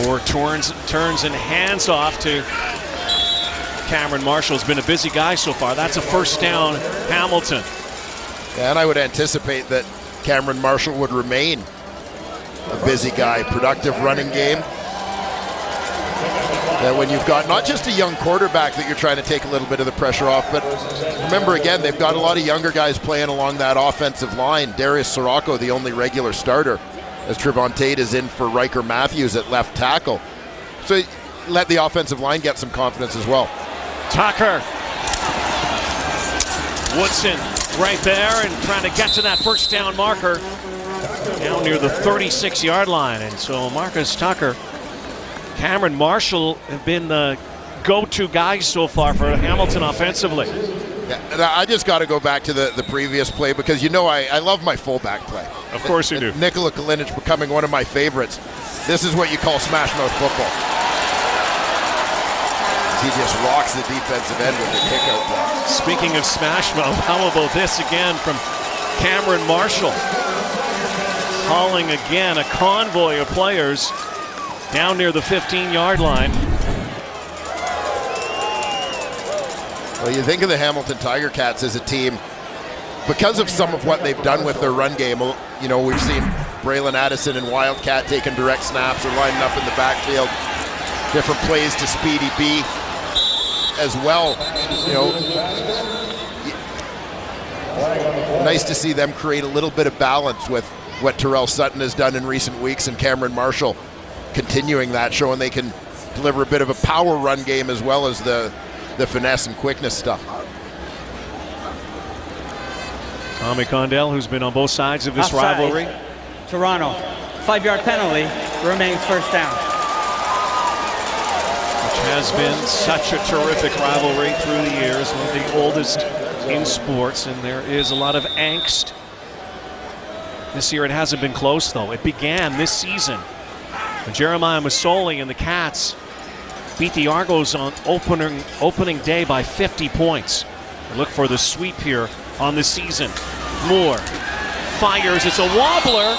More turns and hands off to Cameron Marshall. Has been a busy guy so far. That's a first down, Hamilton. Yeah, and I would anticipate that Cameron Marshall would remain a busy guy. Productive running game. That when you've got not just a young quarterback that you're trying to take a little bit of the pressure off, but remember again, they've got a lot of younger guys playing along that offensive line. Darius Sirocco, the only regular starter, as Trevon Tate is in for Riker Matthews at left tackle. So let the offensive line get some confidence as well. Tucker. Woodson right there and trying to get to that first down marker down near the 36-yard line. And so Marcus Tucker, Cameron Marshall have been the go-to guys so far for Hamilton offensively. Yeah, and I just got to go back to the previous play because you know I love my fullback play. Of course you do. Nikola Kalinic becoming one of my favorites. This is what you call smash mouth football. He just rocks the defensive end with the kick out play. Speaking of smash mouth, how about this again from Cameron Marshall? Hauling again a convoy of players down near the 15-yard line. Well, you think of the Hamilton Tiger Cats as a team, because of some of what they've done with their run game. You know, we've seen Braylon Addison and Wildcat taking direct snaps or lining up in the backfield. Different plays to Speedy B as well. You know, nice to see them create a little bit of balance with what Terrell Sutton has done in recent weeks, and Cameron Marshall continuing that, showing they can deliver a bit of a power run game as well as the finesse and quickness stuff. Tommy Condell, who's been on both sides of this Offside. rivalry. Toronto, 5-yard penalty, remains first down. Which has been such a terrific rivalry through the years, one of the oldest in sports, and there is a lot of angst. This year it hasn't been close, though. It began this season when Jeremiah Masoli and the Cats beat the Argos on opening day by 50 points. Look for the sweep here on the season. Moore fires, it's a wobbler.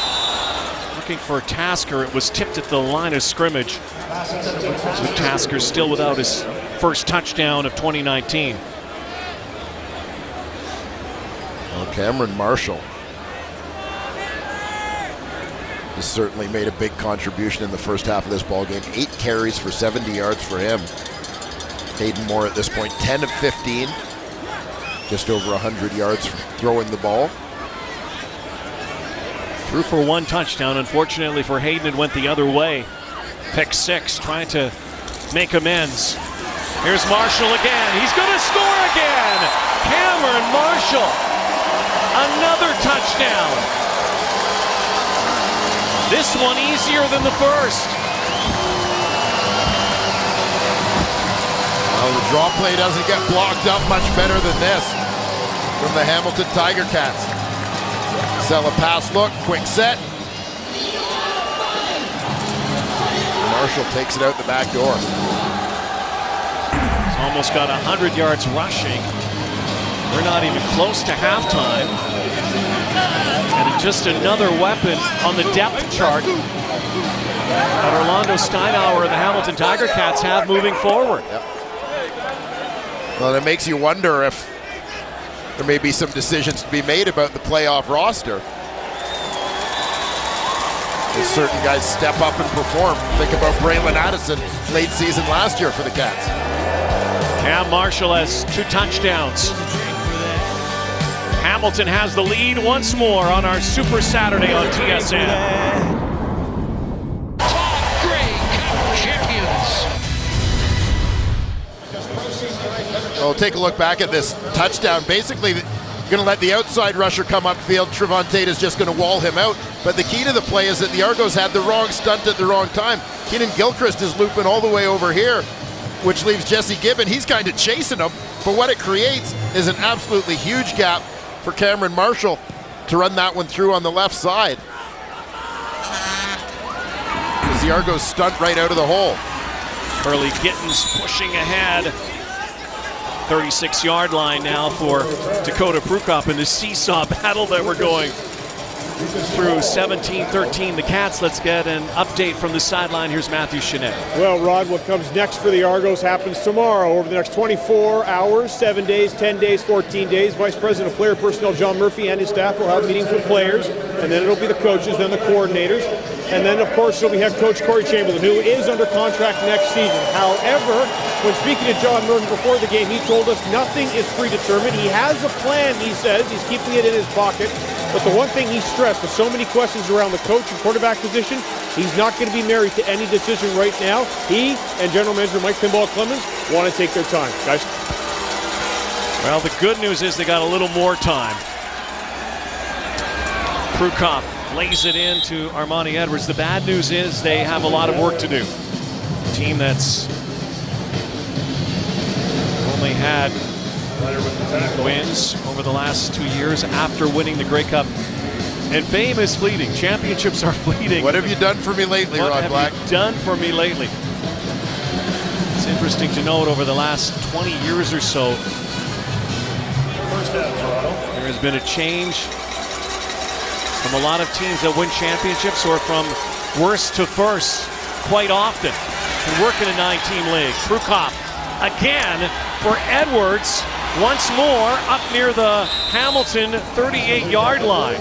Looking for Tasker, it was tipped at the line of scrimmage. With Tasker still without his first touchdown of 2019. Well, Cameron Marshall has certainly made a big contribution in the first half of this ball game. 8 carries for 70 yards for him. Hayden Moore at this point, 10 of 15. Just over 100 yards throwing the ball. Threw for 1 touchdown. Unfortunately for Hayden, it went the other way. Pick 6, trying to make amends. Here's Marshall again. He's going to score again. Cameron Marshall. Another touchdown. This one easier than the first. Well, the draw play doesn't get blocked up much better than this from the Hamilton Tiger Cats. Sell a pass look, quick set. Marshall takes it out the back door. He's almost got 100 yards rushing. We're not even close to halftime. And just another weapon on the depth chart that Orlando Steinauer and the Hamilton Tiger Cats have moving forward. Yep. Well, it makes you wonder if there may be some decisions to be made about the playoff roster. As certain guys step up and perform. Think about Braylon Addison, late season last year for the Cats. Cam Marshall has 2 touchdowns. Hamilton has the lead once more on our Super Saturday on TSN. Well, take a look back at this touchdown. Basically, going to let the outside rusher come upfield. Trevon Tate is just going to wall him out. But the key to the play is that the Argos had the wrong stunt at the wrong time. Keenan Gilchrist is looping all the way over here, which leaves Jesse Gibbon. He's kind of chasing him. But what it creates is an absolutely huge gap for Cameron Marshall to run that one through on the left side. As the Argos stunt right out of the hole. Curly Gittens pushing ahead. 36-yard line now for Dakota Prukop in the seesaw battle that we're going through. 17-13 the Cats. Let's get an update from the sideline. Here's Matthew Chenet. Well, Rod, what comes next for the Argos happens tomorrow. Over the next 24 hours, 7 days, 10 days, 14 days, Vice President of Player Personnel John Murphy and his staff will have meetings with players, and then it'll be the coaches, then the coordinators, and then, of course, it'll be head coach Corey Chamberlain, who is under contract next season. However, when speaking to John Murphy before the game, he told us nothing is predetermined. He has a plan, he says. He's keeping it in his pocket. But the one thing he stressed, with so many questions around the coach and quarterback position, he's not going to be married to any decision right now. He and General Manager Mike Pinball Clemens want to take their time. Guys? Well, the good news is they got a little more time. Prukop lays it in to Armani Edwards. The bad news is they have a lot of work to do. A team that's only had wins over the last 2 years after winning the Grey Cup. And fame is fleeting. Championships are fleeting. What have you done for me lately, Rod Black? What have you done for me lately? It's interesting to note over the last 20 years or so, there has been a change from a lot of teams that win championships, or from worst to first quite often, and work in a 9-team league. Prukop again for Edwards, once more up near the Hamilton 38-yard line.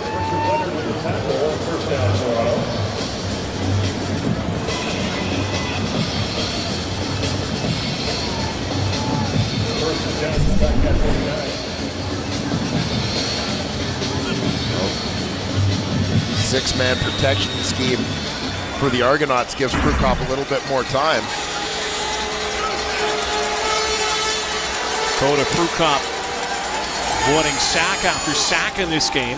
six-man protection scheme for the Argonauts gives Prukop a little bit more time. Dakota Prukop avoiding sack after sack in this game.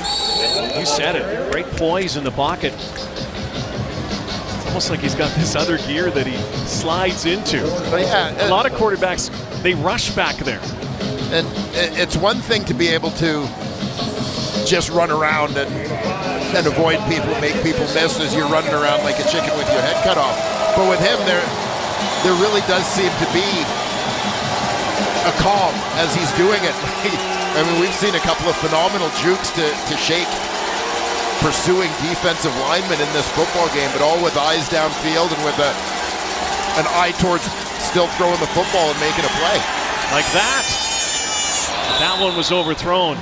You said it, great poise in the pocket. It's almost like he's got this other gear that he slides into. But yeah, a lot of quarterbacks, they rush back there. And it's one thing to be able to just run around and avoid people, make people miss as you're running around like a chicken with your head cut off. But with him, there really does seem to be a calm as he's doing it. I mean, we've seen a couple of phenomenal jukes to shake pursuing defensive linemen in this football game, but all with eyes downfield and with an eye towards still throwing the football and making a play. Like that. That one was overthrown.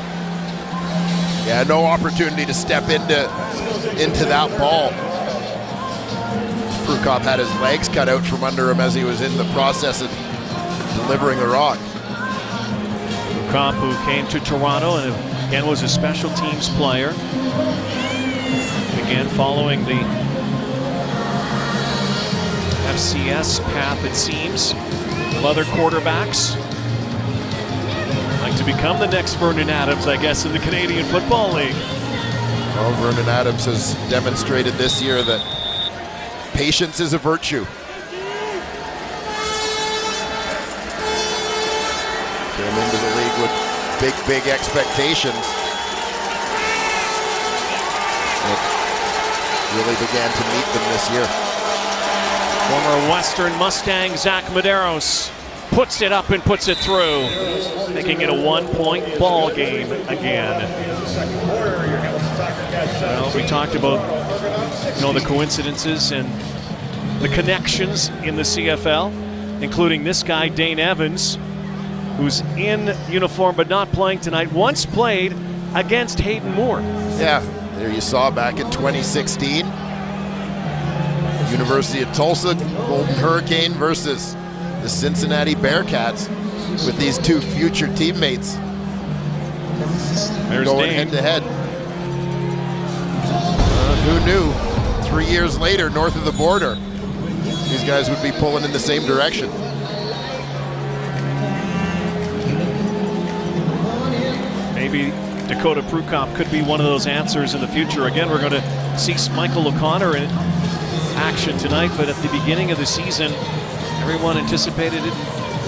Yeah, no opportunity to step into that ball. Prukop had his legs cut out from under him as he was in the process of delivering the rock. Prukop, who came to Toronto and again was a special teams player. Again, following the FCS path, it seems, of other quarterbacks. Like to become the next Vernon Adams, I guess, in the Canadian Football League. Well, Vernon Adams has demonstrated this year that patience is a virtue. Came into the league with big expectations. It really began to meet them this year. Former Western Mustang Zach Medeiros puts it up and puts it through, making it a one-point ball game again. Well, we talked about, the coincidences and the connections in the CFL, including this guy, Dane Evans, who's in uniform but not playing tonight, once played against Hayden Moore. Yeah, there you saw back in 2016. University of Tulsa, Golden Hurricane versus the Cincinnati Bearcats with these two future teammates. There's going Dane. head-to-head. Who knew 3 years later, north of the border, these guys would be pulling in the same direction. Maybe Dakota Prukop could be one of those answers in the future. Again, we're going to see Michael O'Connor in action tonight, but at the beginning of the season, everyone anticipated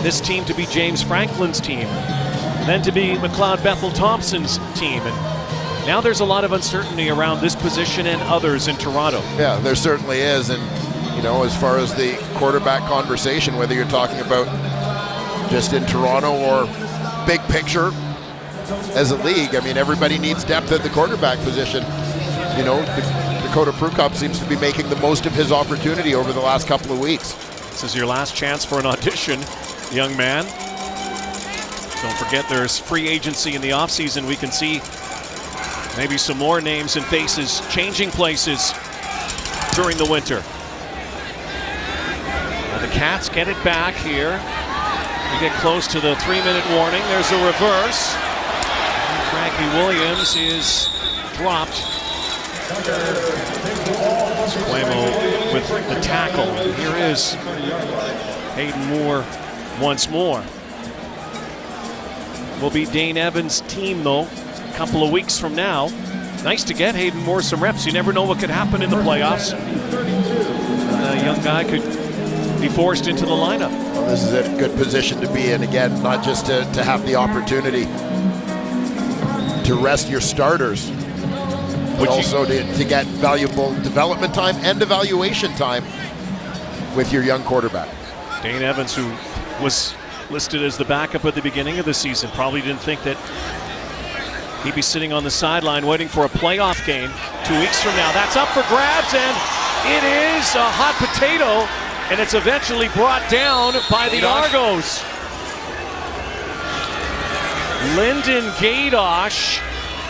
this team to be James Franklin's team, then to be McLeod Bethel Thompson's team. And now there's a lot of uncertainty around this position and others in Toronto. Yeah, there certainly is. And, as far as the quarterback conversation, whether you're talking about just in Toronto or big picture as a league, I mean, everybody needs depth at the quarterback position. Dakota Prukop seems to be making the most of his opportunity over the last couple of weeks. This is your last chance for an audition, young man. Don't forget there's free agency in the offseason. We can see maybe some more names and faces changing places during the winter. Now the Cats get it back here. We get close to the 3-minute warning. There's a reverse. And Frankie Williams is dropped. Cuomo with the tackle. Here is Hayden Moore once more. Will be Dane Evans' team, though, a couple of weeks from now. Nice to get Hayden Moore some reps. You never know what could happen in the playoffs. A young guy could be forced into the lineup. Well, this is a good position to be in, again, not just to have the opportunity to rest your starters, but also to get valuable development time and evaluation time with your young quarterback. Dane Evans, who was listed as the backup at the beginning of the season, probably didn't think that he'd be sitting on the sideline waiting for a playoff game 2 weeks from now. That's up for grabs, and it is a hot potato, and it's eventually brought down by the Argos. Lyndon Gaydosh,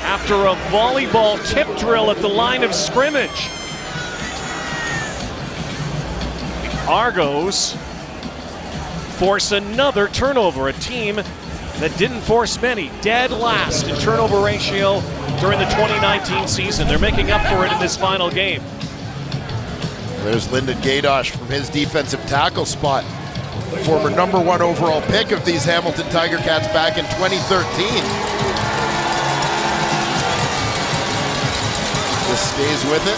after a volleyball tip drill at the line of scrimmage. The Argos force another turnover, a team that didn't force many. Dead last in turnover ratio during the 2019 season. They're making up for it in this final game. There's Lyndon Gaydosh from his defensive tackle spot. Former #1 overall pick of these Hamilton Tiger Cats back in 2013. Just stays with it.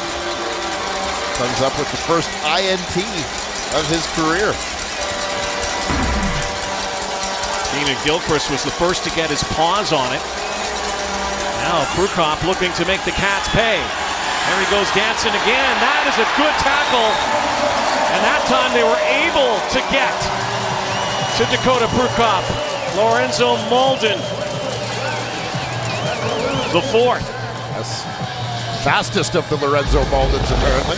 Comes up with the first INT of his career. Keenan Gilchrist was the first to get his paws on it. Now Prukop looking to make the Cats pay. There he goes dancing again. That is a good tackle. And that time they were able to get to Dakota Prukop. Lorenzo Molden, the fourth. That's fastest of the Lorenzo Moldens, apparently.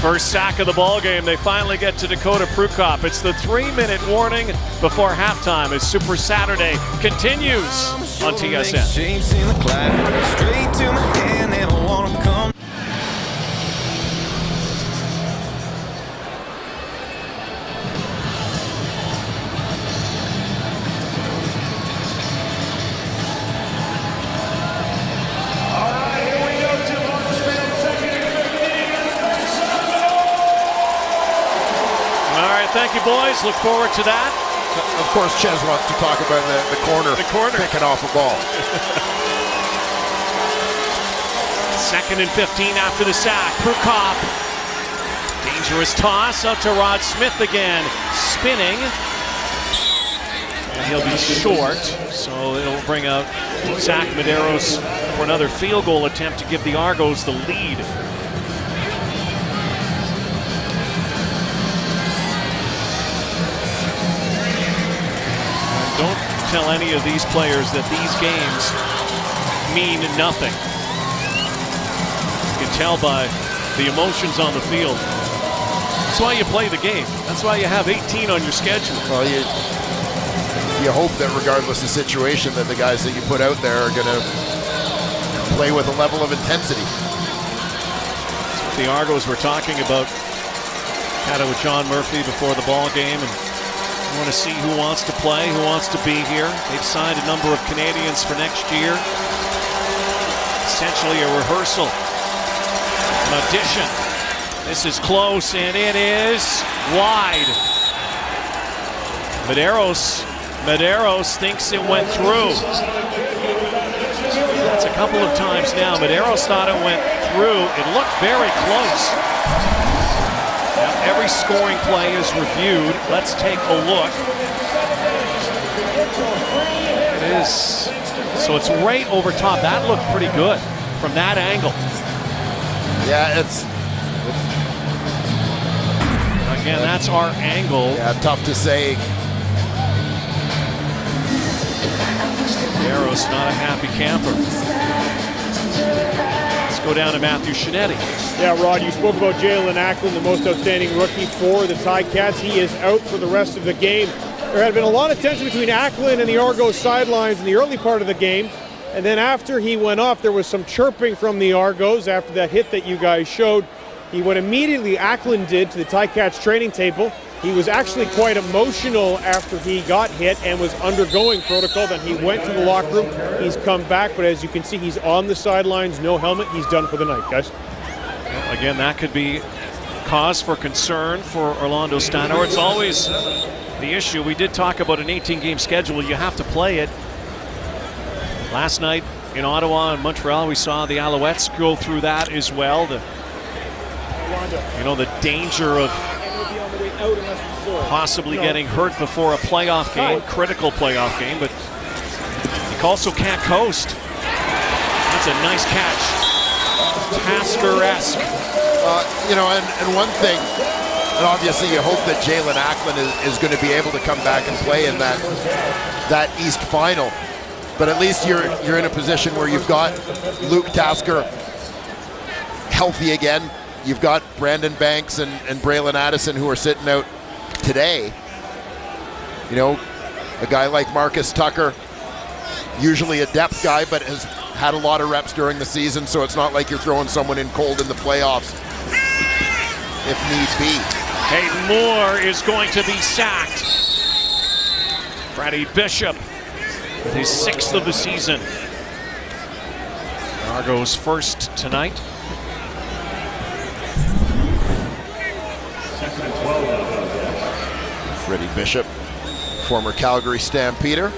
First sack of the ball game. They finally get to Dakota Prukop. It's the 3-minute warning before halftime as Super Saturday continues on TSN. Shapes in the cloud, straight to my hand, never want to come. Thank you, boys. Look forward to that. Of course, Ches wants to talk about the corner picking off a ball. 2nd and 15 after the sack. Prukop. Dangerous toss out to Rod Smith again. Spinning. And he'll be short, so it'll bring out Zach Medeiros for another field goal attempt to give the Argos the lead. Don't tell any of these players that these games mean nothing. You can tell by the emotions on the field. That's why you play the game. That's why you have 18 on your schedule. Well, you hope that regardless of situation that the guys that you put out there are going to play with a level of intensity. That's what the Argos were talking about. Had it with John Murphy before the ball game, and we want to see who wants to play, who wants to be here. They've signed a number of Canadians for next year. Essentially a rehearsal, an audition. This is close, and it is wide. Medeiros thinks it went through. That's a couple of times now. Medeiros thought it went through. It looked very close. Now every scoring play is reviewed. Let's take a look. It is. So it's right over top. That looked pretty good from that angle. Yeah, it's again, that's our angle. Yeah, tough to say. Medeiros not a happy camper. Go down to Matthew Shinetti. Yeah, Rod, you spoke about Jalen Acklin, the most outstanding rookie for the Ticats. He is out for the rest of the game. There had been a lot of tension between Acklin and the Argos sidelines in the early part of the game. And then after he went off, there was some chirping from the Argos after that hit that you guys showed. He went immediately, Acklin did, to the Ticats training table. He was actually quite emotional after he got hit and was undergoing protocol. Then he went to the locker room. He's come back, but as you can see, he's on the sidelines, no helmet. He's done for the night, guys. Well, again, that could be cause for concern for Orlando Steinauer. It's always the issue. We did talk about an 18-game schedule. You have to play it. Last night in Ottawa and Montreal, we saw the Alouettes go through that as well. The danger of possibly getting hurt before a playoff game, critical playoff game, but you also can't coast. That's a nice catch. Tasker-esque. And one thing, and obviously you hope that Jalen Acklin is going to be able to come back and play in that East Final. But at least you're in a position where you've got Luke Tasker healthy again. You've got Brandon Banks and Braylon Addison who are sitting out today. A guy like Marcus Tucker, usually a depth guy, but has had a lot of reps during the season, so it's not like you're throwing someone in cold in the playoffs if need be. Hayden Moore is going to be sacked. Freddie Bishop with his 6th of the season. Argos first tonight. Freddie Bishop, former Calgary Stampeder.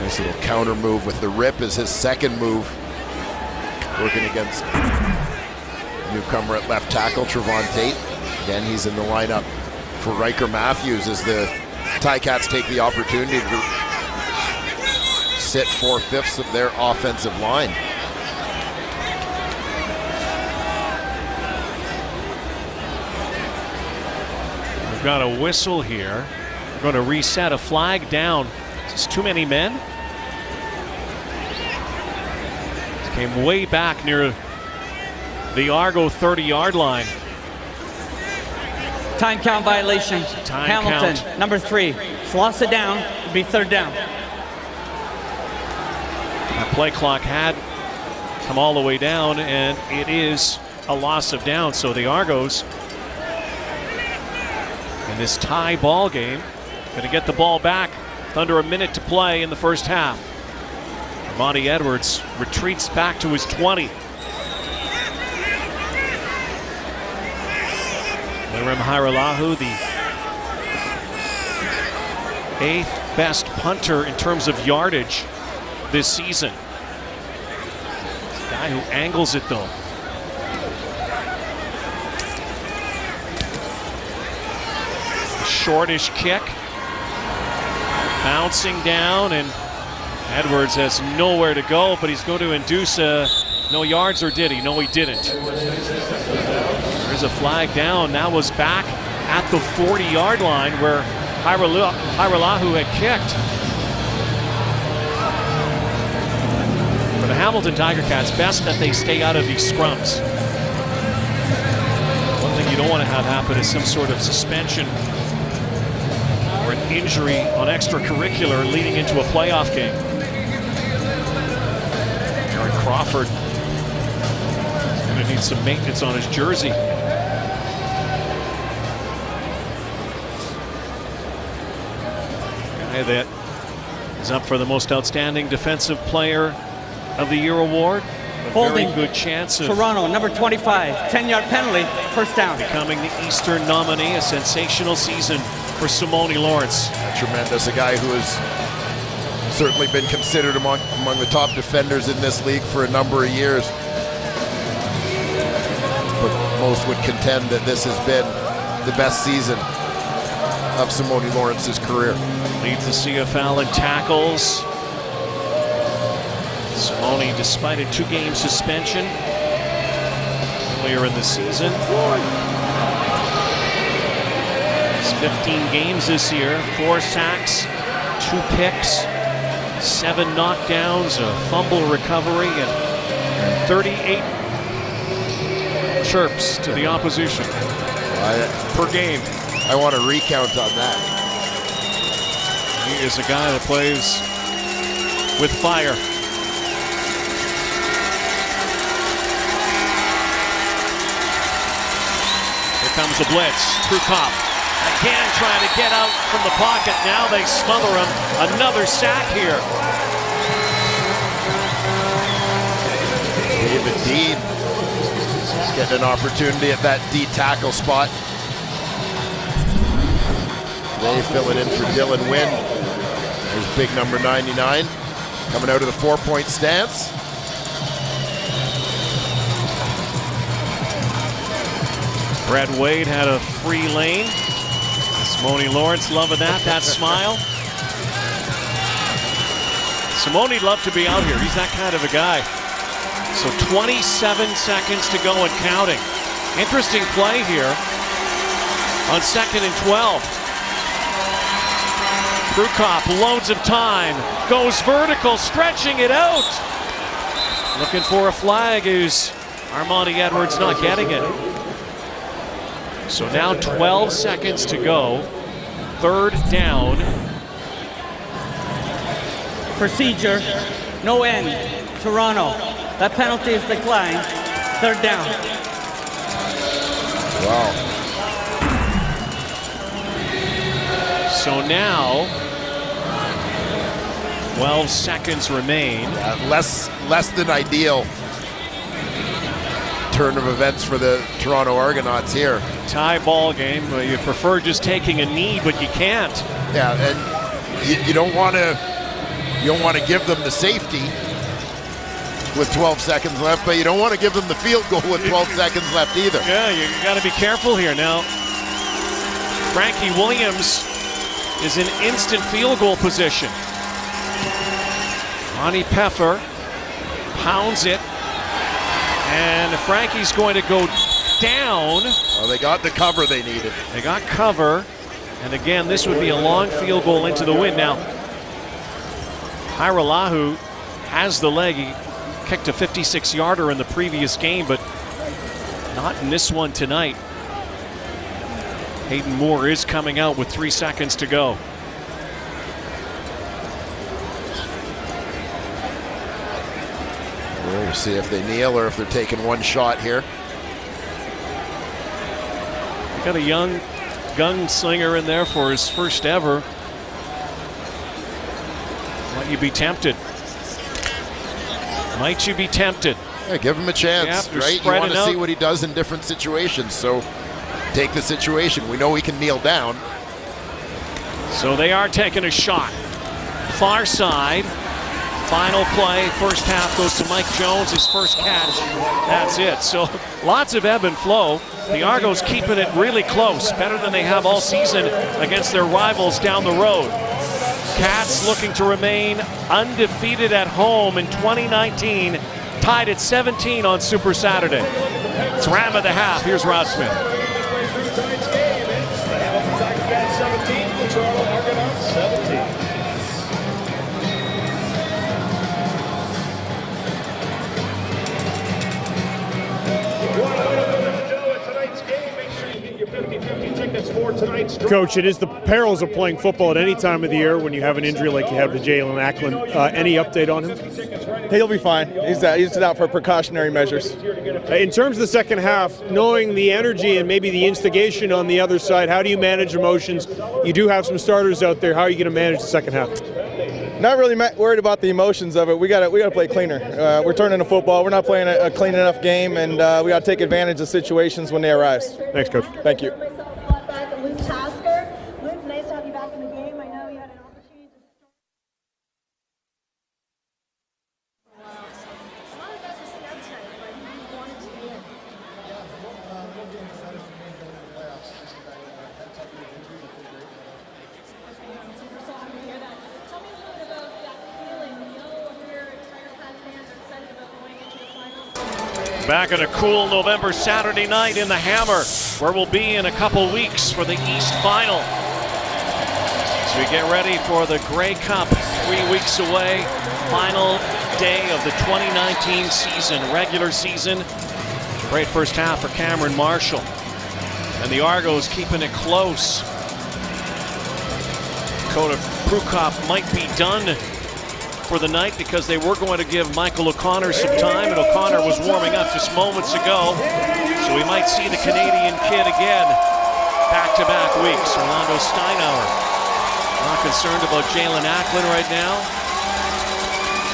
Nice little counter move with the rip is his second move. Working against newcomer at left tackle, Trevon Tate. Again, he's in the lineup for Riker Matthews as the Ticats take the opportunity to sit 4/5 of their offensive line. We've got a whistle here. We're going to reset a flag down. It's too many men. It came way back near the Argo 30-yard line. Time count violation. Time Hamilton, count. number 3. Sloss it down, it'll be 3rd down. That play clock had come all the way down, and it is a loss of down. So the Argos in this tie ball game going to get the ball back with under a minute to play in the first half. Armani Edwards retreats back to his 20. Lirim Hairolahu, the 8th best punter in terms of yardage this season. It's a guy who angles it though. A shortish kick. Bouncing down, and Edwards has nowhere to go, but he's going to induce no yards, or did he? No, he didn't. There's a flag down. That was back at the 40-yard line where Hairolahu had kicked. For the Hamilton Tiger Cats, best that they stay out of these scrums. One thing you don't want to have happen is some sort of suspension or an injury on extracurricular leading into a playoff game. Aaron Crawford is going to need some maintenance on his jersey. Guy that is up for the most outstanding defensive player of the year award. A Holding. very good chance of Toronto, number 25. 10-yard penalty, 1st down. becoming the Eastern nominee. A sensational season for Simone Lawrence. Tremendous, a guy who has certainly been considered among the top defenders in this league for a number of years. But most would contend that this has been the best season of Simone Lawrence's career. Leads the CFL in tackles. Simone, despite a 2-game suspension earlier in the season, he's 15 games this year, 4 sacks, 2 picks, 7 knockdowns, a fumble recovery, and 38 chirps to the opposition per game. I want to recount on that. He is a guy that plays with fire. Here comes the blitz. Prukop again trying to get out from the pocket. Now they smother him. Another sack here. David Dean getting an opportunity at that D tackle spot. They fill it in for Dylan Wynn. There's big number 99 coming out of the 4-point stance. Brad Wade had a free lane. Simone Lawrence loving that smile. Simone'd love to be out here. He's that kind of a guy. So 27 seconds to go and counting. Interesting play here on 2nd and 12. Prukop, loads of time, goes vertical, stretching it out. Looking for a flag is Armani Edwards, not getting it. So now 12 seconds to go. 3rd down. Procedure, no end. Toronto, that penalty is declined. 3rd down. Wow. So now 12 seconds remain. Less than ideal turn of events for the Toronto Argonauts here. Tie ball game. You prefer just taking a knee, but you can't. Yeah, and you don't want to give them the safety with 12 seconds left, but you don't want to give them the field goal with 12 seconds left either. Yeah, you got to be careful here. Now, Frankie Williams is in instant field goal position. Ronnie Peffer pounds it, and Frankie's going to go down. Well, they got the cover they needed. They got cover, and again, this would be a long field goal into the wind. Now, Hairolahu has the leg. He kicked a 56-yarder in the previous game, but not in this one tonight. Hayden Moore is coming out with 3 seconds to go. We'll see if they kneel or if they're taking one shot here. Got a young gunslinger in there for his first ever. Might you be tempted? Might you be tempted? Yeah, give him a chance, Yep, right? You want to see what he does in different situations, so take the situation. We know he can kneel down. So they are taking a shot. Far side. Final play, first half goes to Mike Jones, his first catch. That's it. So lots of ebb and flow. The Argos keeping it really close, better than they have all season against their rivals down the road. Cats looking to remain undefeated at home in 2019, tied at 17 on Super Saturday. It's Ram of the half. Here's Rod Smith. Coach, it is the perils of playing football at any time of the year when you have an injury like you have to Jalen Ackland. Any update on him? He'll be fine. He's out for precautionary measures. In terms of the second half, knowing the energy and maybe the instigation on the other side, how do you manage emotions? You do have some starters out there. How are you going to manage the second half? Not really worried about the emotions of it. We got to play cleaner. We're turning to football. We're not playing a clean enough game, and we got to take advantage of situations when they arise. Thanks, Coach. Thank you. Nice to have you back in the game. I know you had an opportunity to start. A lot of guys are scared tonight, but you wanted to be in. We'll be excited for me going to the playoffs. Just that type of injury, I feel great. Super sorry to hear that. Tell me a little bit about that feeling. You know, your entire Pat fans are excited about going into the finals. Back on a cool November Saturday night in the Hammer, where we'll be in a couple weeks for the East Final. As we get ready for the Grey Cup, 3 weeks away, final day of the 2019 season, regular season. Great first half for Cameron Marshall. And the Argos keeping it close. Dakota Prukop might be done for the night because they were going to give Michael O'Connor some time, and O'Connor was warming up just moments ago. So we might see the Canadian kid again back-to-back weeks. Orlando Steinauer not concerned about Jalen Ackland right now.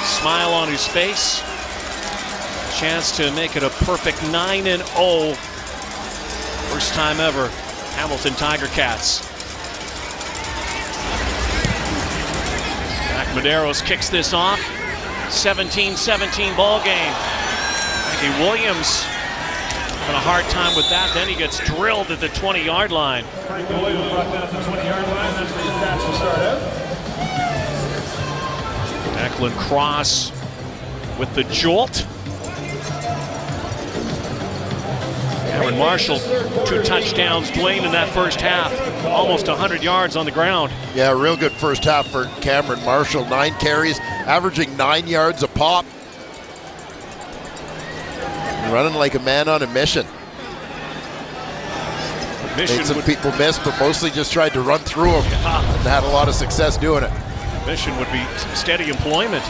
Smile on his face. Chance to make it a perfect 9-0. First time ever, Hamilton Tiger Cats. Mac Medeiros kicks this off. 17-17 ball game. Frankie Williams having a hard time with that. Then he gets drilled at the 20-yard line. Frankie Williams brought that at the 20-yard line. That's where your Cats will start out. Declan Cross with the jolt. Cameron Marshall, 2 touchdowns. Dwayne in that first half, almost 100 yards on the ground. Yeah, real good first half for Cameron Marshall. 9 carries, averaging 9 yards a pop. Running like a man on a mission. Made some people miss, but mostly just tried to run through them and had a lot of success doing it. Mission would be steady employment.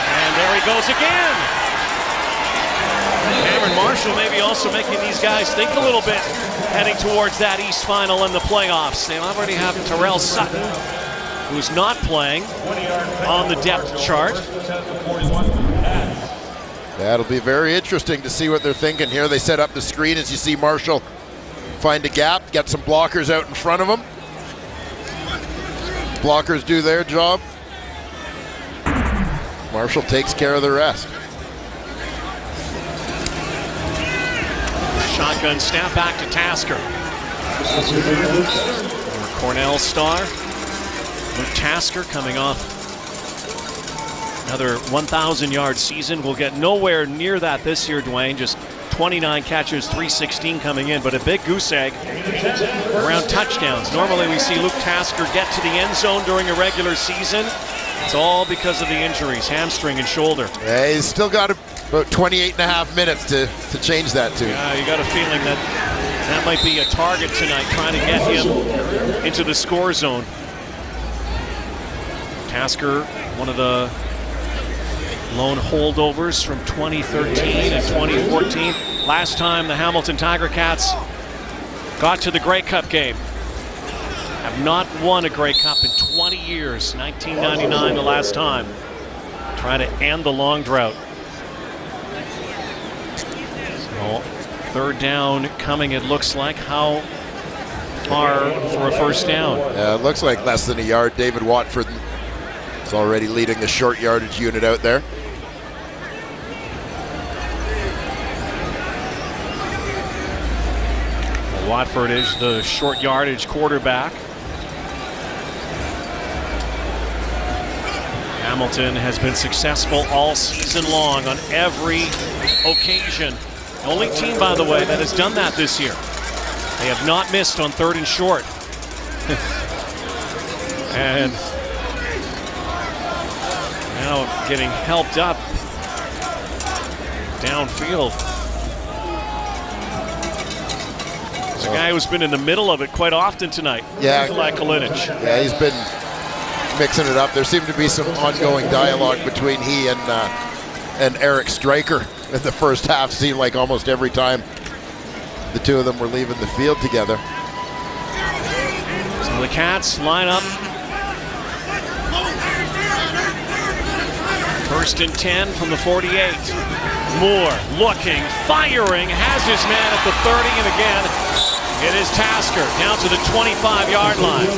And there he goes again. Cameron Marshall maybe also making these guys think a little bit heading towards that East Final and the playoffs. They already have Terrell Sutton, who's not playing, on the depth chart. That'll be very interesting to see what they're thinking here. They set up the screen as you see Marshall find a gap, get some blockers out in front of him. Blockers do their job. Marshall takes care of the rest. Shotgun snap back to Tasker. Cornell star. Luke Tasker coming off another 1,000-yard season. We'll get nowhere near that this year, Dwayne. Just 29 catches, 316 coming in, but a big goose egg around touchdowns. Normally we see Luke Tasker get to the end zone during a regular season. It's all because of the injuries, hamstring and shoulder. Yeah, he's still got about 28.5 minutes to change that too. Yeah, you got a feeling that that might be a target tonight, trying to get him into the score zone. Tasker, one of the lone holdovers from 2013 and 2014. Last time the Hamilton Tiger Cats got to the Grey Cup game. Have not won a Grey Cup in 20 years. 1999 the last time. Trying to end the long drought. So, third down coming, it looks like. How far for a first down? Yeah, it looks like less than a yard. David Watford is already leading the short yardage unit out there. Watford is the short yardage quarterback. Hamilton has been successful all season long on every occasion. The only team, by the way, that has done that this year. They have not missed on 3rd and short. And now getting helped up downfield. There's a guy who's been in the middle of it quite often tonight. Yeah. Nikolai Kalinic. Yeah, he's been mixing it up. There seemed to be some ongoing dialogue between he and Eric Stryker in the first half. Seemed like almost every time the two of them were leaving the field together. So the Cats line up. 1st and 10 from the 48. Moore looking, firing, has his man at the 30, and again, it is Tasker down to the 25-yard line.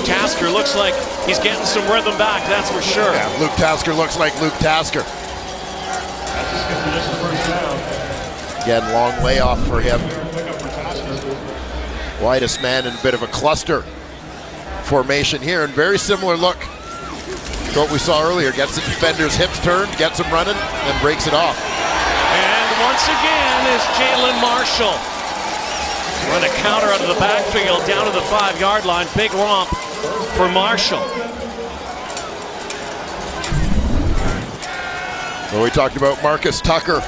Tasker looks like he's getting some rhythm back, that's for sure. Yeah, Luke Tasker looks like Luke Tasker. Again, long layoff for him. Widest man in a bit of a cluster formation here, and very similar look to what we saw earlier. Gets the defender's hips turned, gets him running, and breaks it off. And once again is Jalen Marshall. Run a counter out of the backfield down to the 5-yard line. Big romp for Marshall. Well, we talked about Marcus Tucker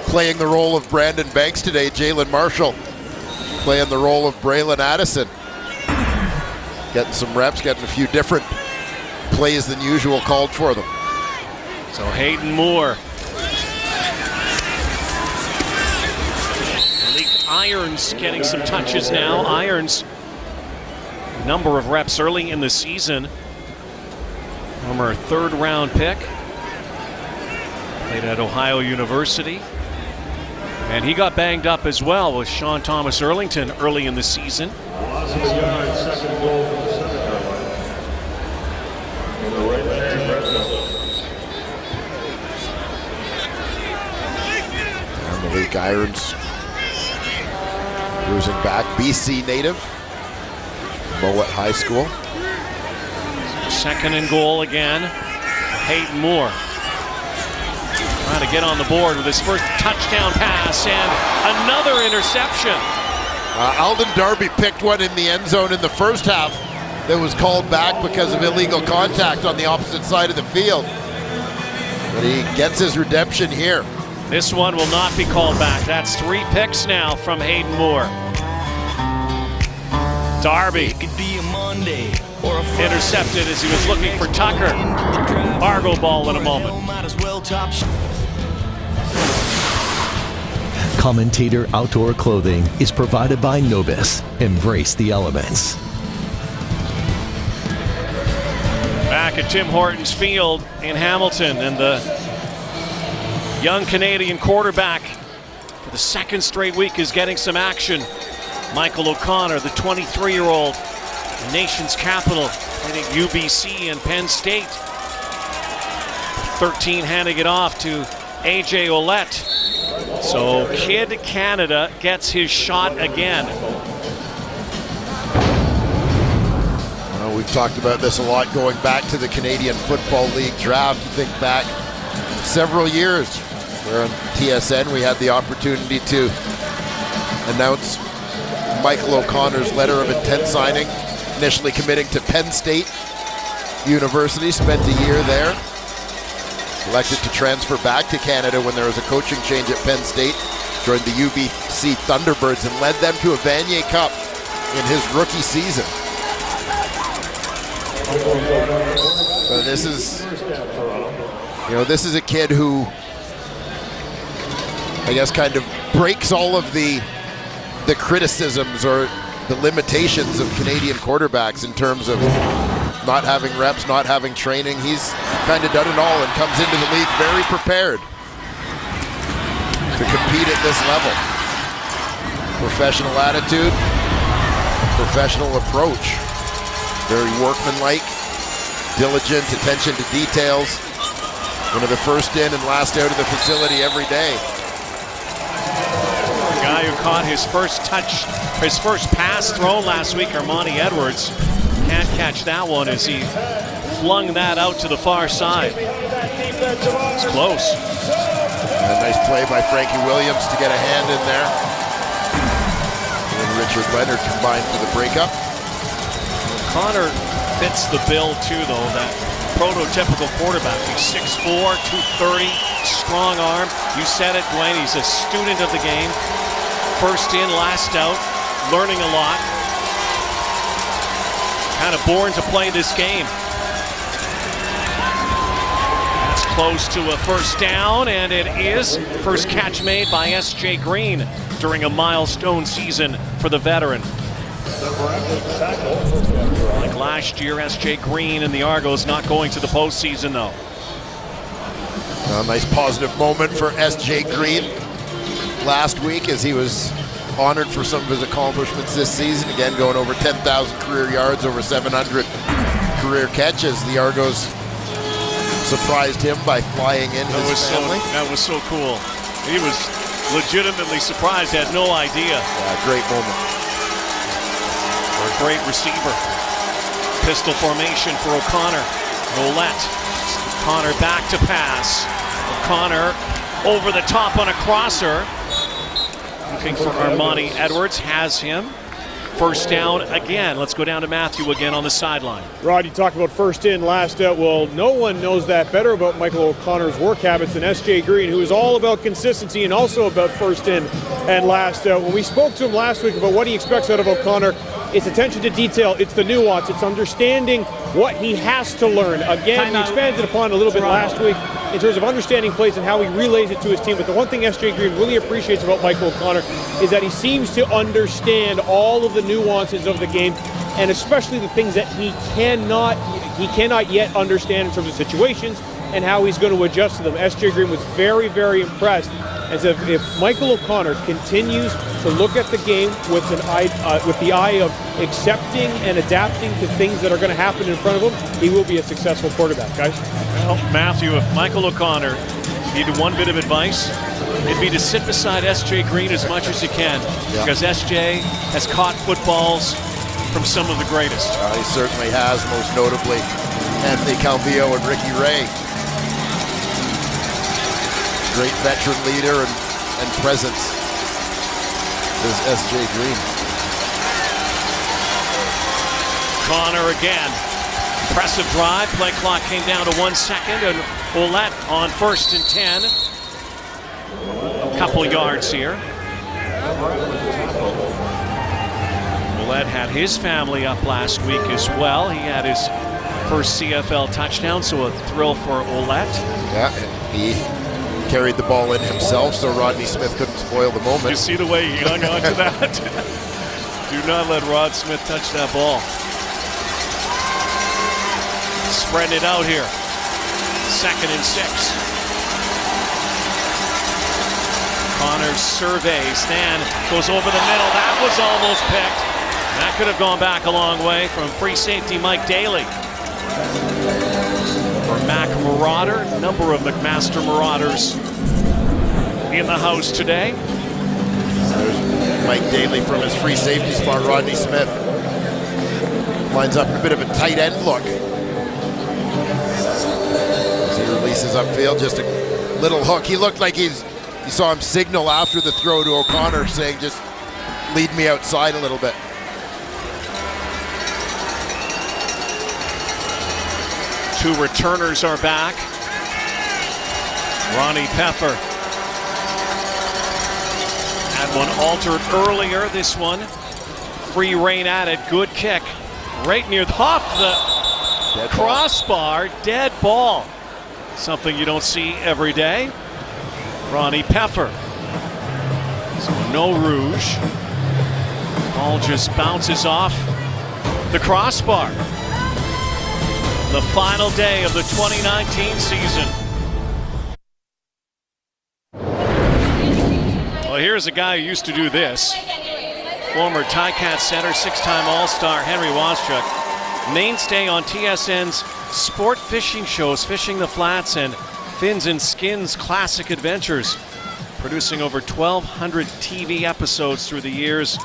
playing the role of Brandon Banks today. Jalen Marshall playing the role of Braylon Addison. Getting some reps, getting a few different plays than usual called for them. So Hayden Moore. Malik Irons getting some touches now. Irons, number of reps early in the season. Former 3rd-round pick. Played at Ohio University. And he got banged up as well with Sean Thomas Erlington early in the season. And Malik Irons cruising back, BC native, Mowat High School. 2nd and goal again. Hayden Moore trying to get on the board with his first touchdown pass and another interception. Alden Darby picked one in the end zone in the first half that was called back because of illegal contact on the opposite side of the field. But he gets his redemption here. This one will not be called back. That's 3 picks now from Hayden Moore. Darby It could be a Monday or a Friday. intercepted as he was looking for Tucker. Argo ball in a moment. Might as well top Commentator outdoor clothing is provided by Nobis. Embrace the elements. Back at Tim Hortons Field in Hamilton, and the young Canadian quarterback for the second straight week is getting some action. Michael O'Connor, the 23-year-old, the nation's capital, hitting UBC and Penn State. 13 handing it off to AJ Ouellette. So Kid Canada gets his shot again. Well, we've talked about this a lot going back to the Canadian Football League draft. You think back several years where on TSN we had the opportunity to announce Michael O'Connor's letter of intent signing, initially committing to Penn State University, spent a year there. Elected to transfer back to Canada when there was a coaching change at Penn State. Joined the UBC Thunderbirds and led them to a Vanier Cup in his rookie season. So this is, this is a kid who, I guess, kind of breaks all of the criticisms or the limitations of Canadian quarterbacks in terms of not having reps, not having training. He's kind of done it all and comes into the league very prepared to compete at this level. Professional attitude, professional approach. Very workmanlike, diligent, attention to details. One of the first in and last out of the facility every day. The guy who caught his first pass thrown last week, Armani Edwards, can't catch that one as he flung that out to the far side. It's close. A nice play by Frankie Williams to get a hand in there. And Richard Leonard combined for the breakup. Connor fits the bill too, though, that prototypical quarterback. He's 6'4", 230, strong arm. You said it, Dwayne, he's a student of the game. First in, last out, learning a lot. Kind of born to play this game. That's close to a first down, and it is. First catch made by S.J. Green during a milestone season for the veteran. Like last year, S.J. Green and the Argos not going to the postseason, though. A nice positive moment for S.J. Green last week as he was honored for some of his accomplishments this season. Again, going over 10,000 career yards, over 700 career catches. The Argos surprised him by flying in his family. That was so cool. He was legitimately surprised, had no idea. Yeah, great moment. For a great receiver. Pistol formation for O'Connor. Ouellette. O'Connor back to pass. O'Connor over the top on a crosser. Looking for Armani Edwards, has him. First down again. Let's go down to Matthew again on the sideline. Rod, you talked about first in, last out. Well, no one knows that better about Michael O'Connor's work habits than S.J. Green, who is all about consistency and also about first in and last out. When we spoke to him last week about what he expects out of O'Connor, it's attention to detail, it's the nuance, it's understanding what he has to learn. Again, he expanded upon a little bit last week in terms of understanding plays and how he relays it to his team. But the one thing S.J. Green really appreciates about Michael O'Connor is that he seems to understand all of the nuances of the game, and especially the things that he cannot yet understand in terms of situations and how he's going to adjust to them. S.J. Green was very, very impressed. As if Michael O'Connor continues to look at the game with the eye of accepting and adapting to things that are going to happen in front of him, he will be a successful quarterback, guys. Well, Matthew, if Michael O'Connor needed one bit of advice, it'd be to sit beside S.J. Green as much as you can, because S.J. has caught footballs from some of the greatest. He certainly has, most notably Anthony Calvillo and Ricky Ray. Great veteran leader and presence is S.J. Green. Connor again. Impressive drive. Play clock came down to 1 second, and Ouellette on 1st and 10. A couple yards here. Ouellette had his family up last week as well. He had his first CFL touchdown, so a thrill for Ouellette. Yeah, he carried the ball in himself, so Rodney Smith couldn't spoil the moment. You see the way he hung on to that? Do not let Rod Smith touch that ball. Spreading it out here. 2nd and 6. Connor surveys, then goes over the middle. That was almost picked. That could have gone back a long way from free safety Mike Daly. For Mac Marauder, a number of McMaster Marauders in the house today. There's Mike Daly from his free safety spot. Rodney Smith lines up in a bit of a tight end look. As he releases upfield, just a little hook. He looked like you saw him signal after the throw to O'Connor saying, just lead me outside a little bit. Two returners are back. Ronnie Peffer had one altered earlier. This one, free rein at it. Good kick. Right near the crossbar. Dead ball. Something you don't see every day. Ronnie Peffer. So no rouge. Ball just bounces off the crossbar. The final day of the 2019 season. Well, here's a guy who used to do this. Former Ticat center, 6-time All-Star Henry Waschuk. Mainstay on TSN's sport fishing shows, Fishing the Flats and Fins and Skins Classic Adventures. Producing over 1,200 TV episodes through the years.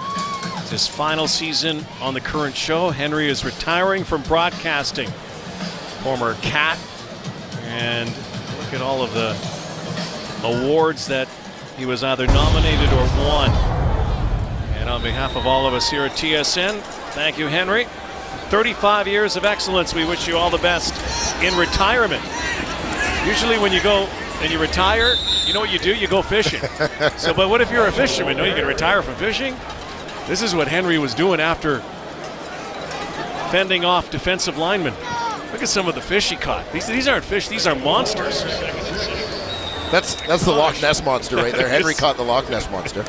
It's his final season on the current show. Henry is retiring from broadcasting. Former Cat, and look at all of the awards that he was either nominated or won. And on behalf of all of us here at TSN, thank you, Henry. 35 years of excellence. We wish you all the best in retirement. Usually when you go and you retire, you know what you do? You go fishing. But what if you're a fisherman? No, you can retire from fishing? This is what Henry was doing after fending off defensive linemen. Look at some of the fish he caught. These aren't fish, these are monsters. That's the Loch Ness Monster right there. Henry caught the Loch Ness Monster.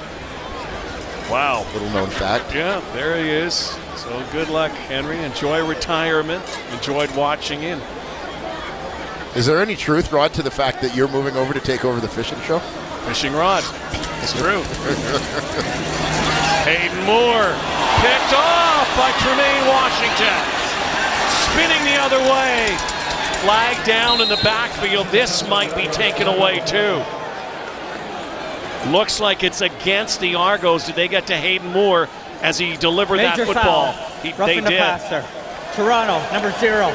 Wow. Little known fact. Yeah, there he is. So good luck, Henry. Enjoy retirement. Enjoyed watching in. Is there any truth, Rod, to the fact that you're moving over to take over the fishing show? Fishing Rod. It's true. Hayden Moore picked off by Tremaine Washington. Spinning the other way. Flag down in the backfield. This might be taken away too. Looks like it's against the Argos. Did they get to Hayden Moore as he delivered Major that football? Roughing the passer. Toronto, number 0.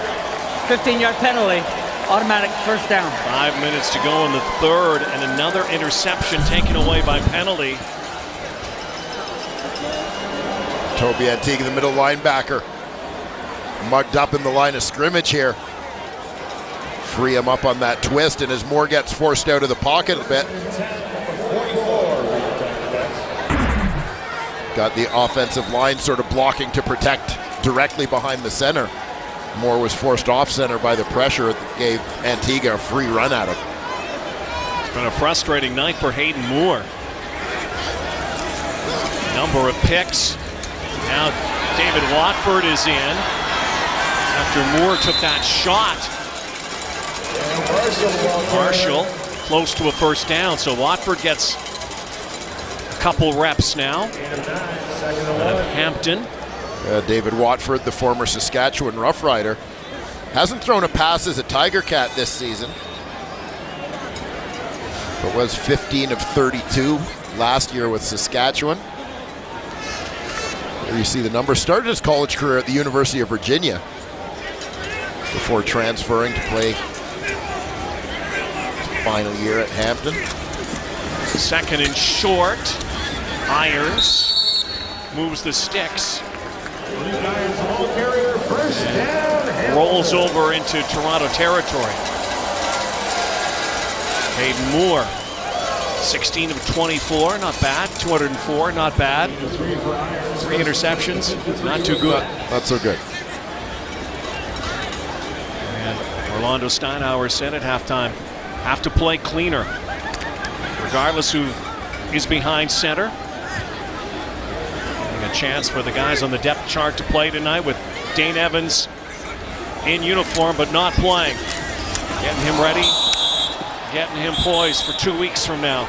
15-yard penalty. Automatic first down. 5 minutes to go in the third, and another interception taken away by penalty. Toby Antigue, the middle linebacker, mugged up in the line of scrimmage here. Free him up on that twist, and as Moore gets forced out of the pocket a bit. Got the offensive line sort of blocking to protect directly behind the center. Moore was forced off center by the pressure that gave Antigua a free run at him. It's been a frustrating night for Hayden Moore. Number of picks. Now David Watford is in after Moore took that shot. Marshall close to a first down, so Watford gets a couple reps now. Out of Hampton. David Watford, the former Saskatchewan Rough Rider, hasn't thrown a pass as a Tiger Cat this season, but was 15 of 32 last year with Saskatchewan. There you see the numbers. Started his college career at the University of Virginia before transferring to play his final year at Hampton. 2nd and short. Irons moves the sticks. Rolls over into Toronto territory. Hayden Moore, 16 of 24, not bad. 204, not bad. 3 interceptions, not too good. Not so good. And Orlando Steinauer said at halftime, have to play cleaner. regardless who is behind center. Getting a chance for the guys on the depth chart to play tonight with Dane Evans in uniform but not playing. Getting him ready, getting him poised for 2 weeks from now.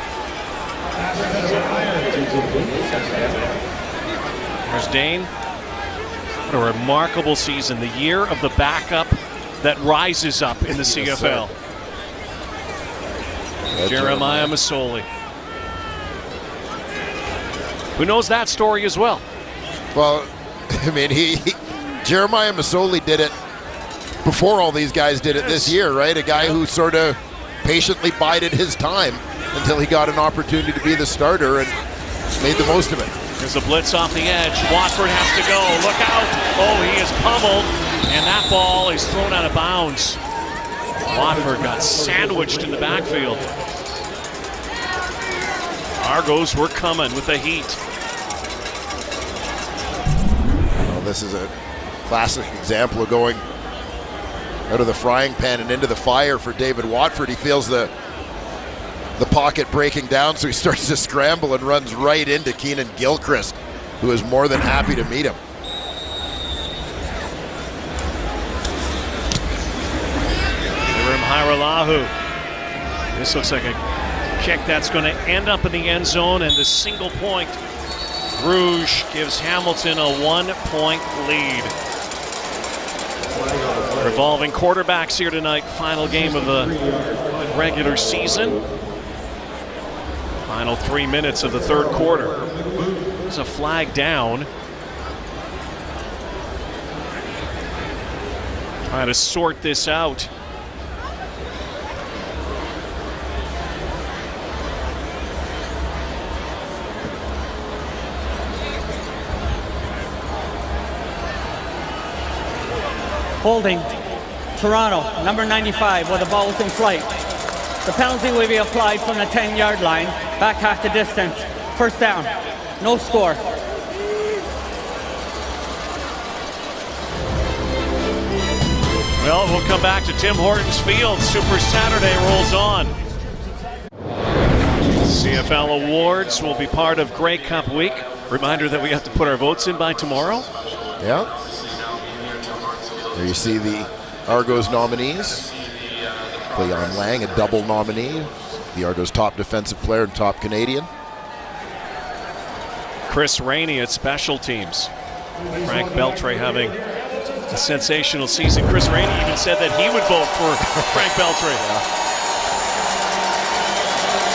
There's Dane. What a remarkable season. The year of the backup that rises up in the CFL. Jeremiah Masoli. Who knows that story as well? Well, I mean, Jeremiah Masoli did it before all these guys did it this year, right? A guy who sort of patiently bided his time until he got an opportunity to be the starter and made the most of it. There's a blitz off the edge. Watford has to go. Look out. Oh, he is pummeled. And that ball is thrown out of bounds. Watford got sandwiched in the backfield. Argos were coming with the heat. Well, this is a classic example of going out of the frying pan and into the fire for David Watford. He feels the pocket breaking down, so he starts to scramble and runs right into Keenan Gilchrist, who is more than happy to meet him. Hiralahu. This looks like a kick that's going to end up in the end zone, and the single point Rouge gives Hamilton a 1-point lead. Revolving quarterbacks here tonight. Final game of the regular season. Final 3 minutes of the third quarter. There's a flag down. Trying to sort this out. Holding Toronto, number 95, where the ball was in flight. The penalty will be applied from the 10-yard line, back half the distance. First down, no score. Well, we'll come back to Tim Hortons Field. Super Saturday rolls on. CFL Awards will be part of Grey Cup Week. Reminder that we have to put our votes in by tomorrow. Yeah. There you see the Argos nominees. Cleon Lang, a double nominee. The Argos top defensive player and top Canadian. Chris Rainey at special teams. Frank Beltre having a sensational season. Chris Rainey even said that he would vote for Frank Beltre.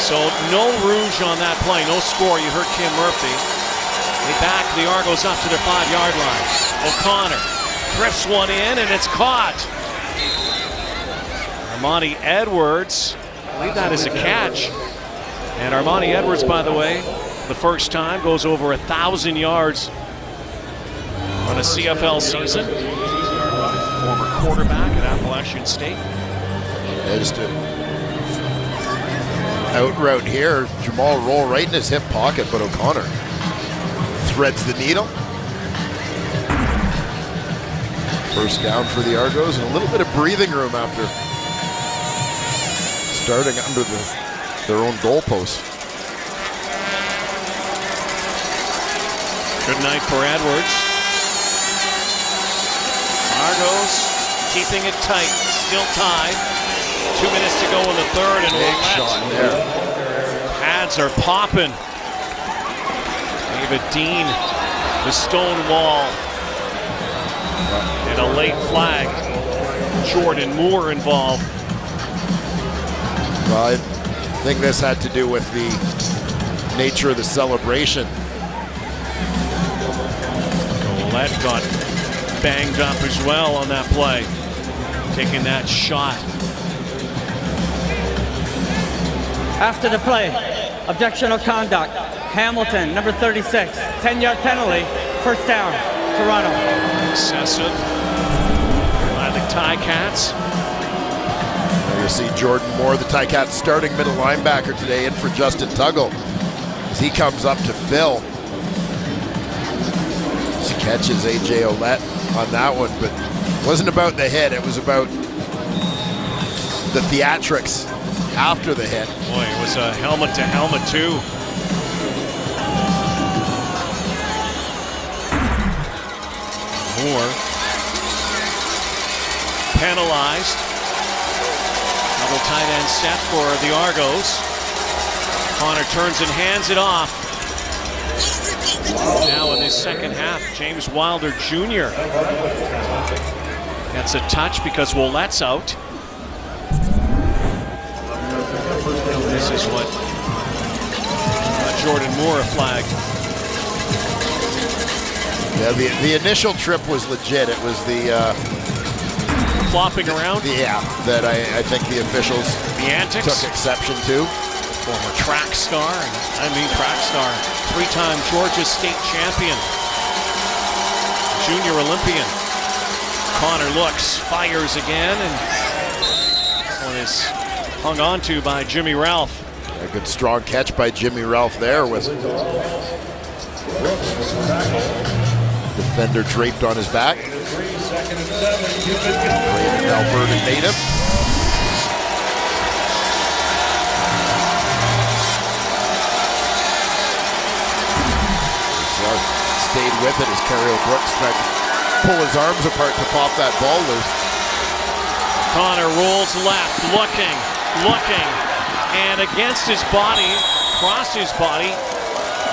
So no Rouge on that play, no score. You heard Kim Murphy. They back the Argos up to their 5-yard line. O'Connor drifts one in, and it's caught. Armani Edwards, I believe that is a catch. And Armani Edwards, by the way, the first time goes over 1,000 yards on a CFL season. Former quarterback at Appalachian State. Just out route here. Jamal roll right in his hip pocket, but O'Connor threads the needle. First down for the Argos, and a little bit of breathing room after starting under their own goalpost. Good night for Edwards. Argos keeping it tight, still tied. 2 minutes to go in the third, and big shot there. Pads are popping. David Dean, the stone wall. And a late flag. Jordan Moore involved. Well, I think this had to do with the nature of the celebration. Colette got banged up as well on that play, taking that shot. After the play, objection of conduct. Hamilton, number 36, 10-yard penalty, first down, Toronto. Excessive by the Ticats. There you see Jordan Moore, the Ticats starting middle linebacker today, in for Justin Tuggle as he comes up to fill. He catches A.J. Ouellette on that one, but it wasn't about the hit, it was about the theatrics after the hit. Boy, it was a helmet to helmet too. Moore penalized. Double tight end set for the Argos. Connor turns and hands it off. Now in his second half, James Wilder Jr. gets a touch because Ouellette's out. This is what Jordan Moore flagged. Yeah, the initial trip was legit. It was the flopping around. Yeah, that I think the officials the antics took exception to. Former track star, three-time Georgia state champion, junior Olympian. Connor looks, fires again, and this one is hung on to by Jimmy Ralph. A good strong catch by Jimmy Ralph there with defender draped on his back. Great Alberta native. Stayed with it as Carriel Brooks tried to pull his arms apart to pop that ball loose. Connor rolls left, looking, and against his body, across his body,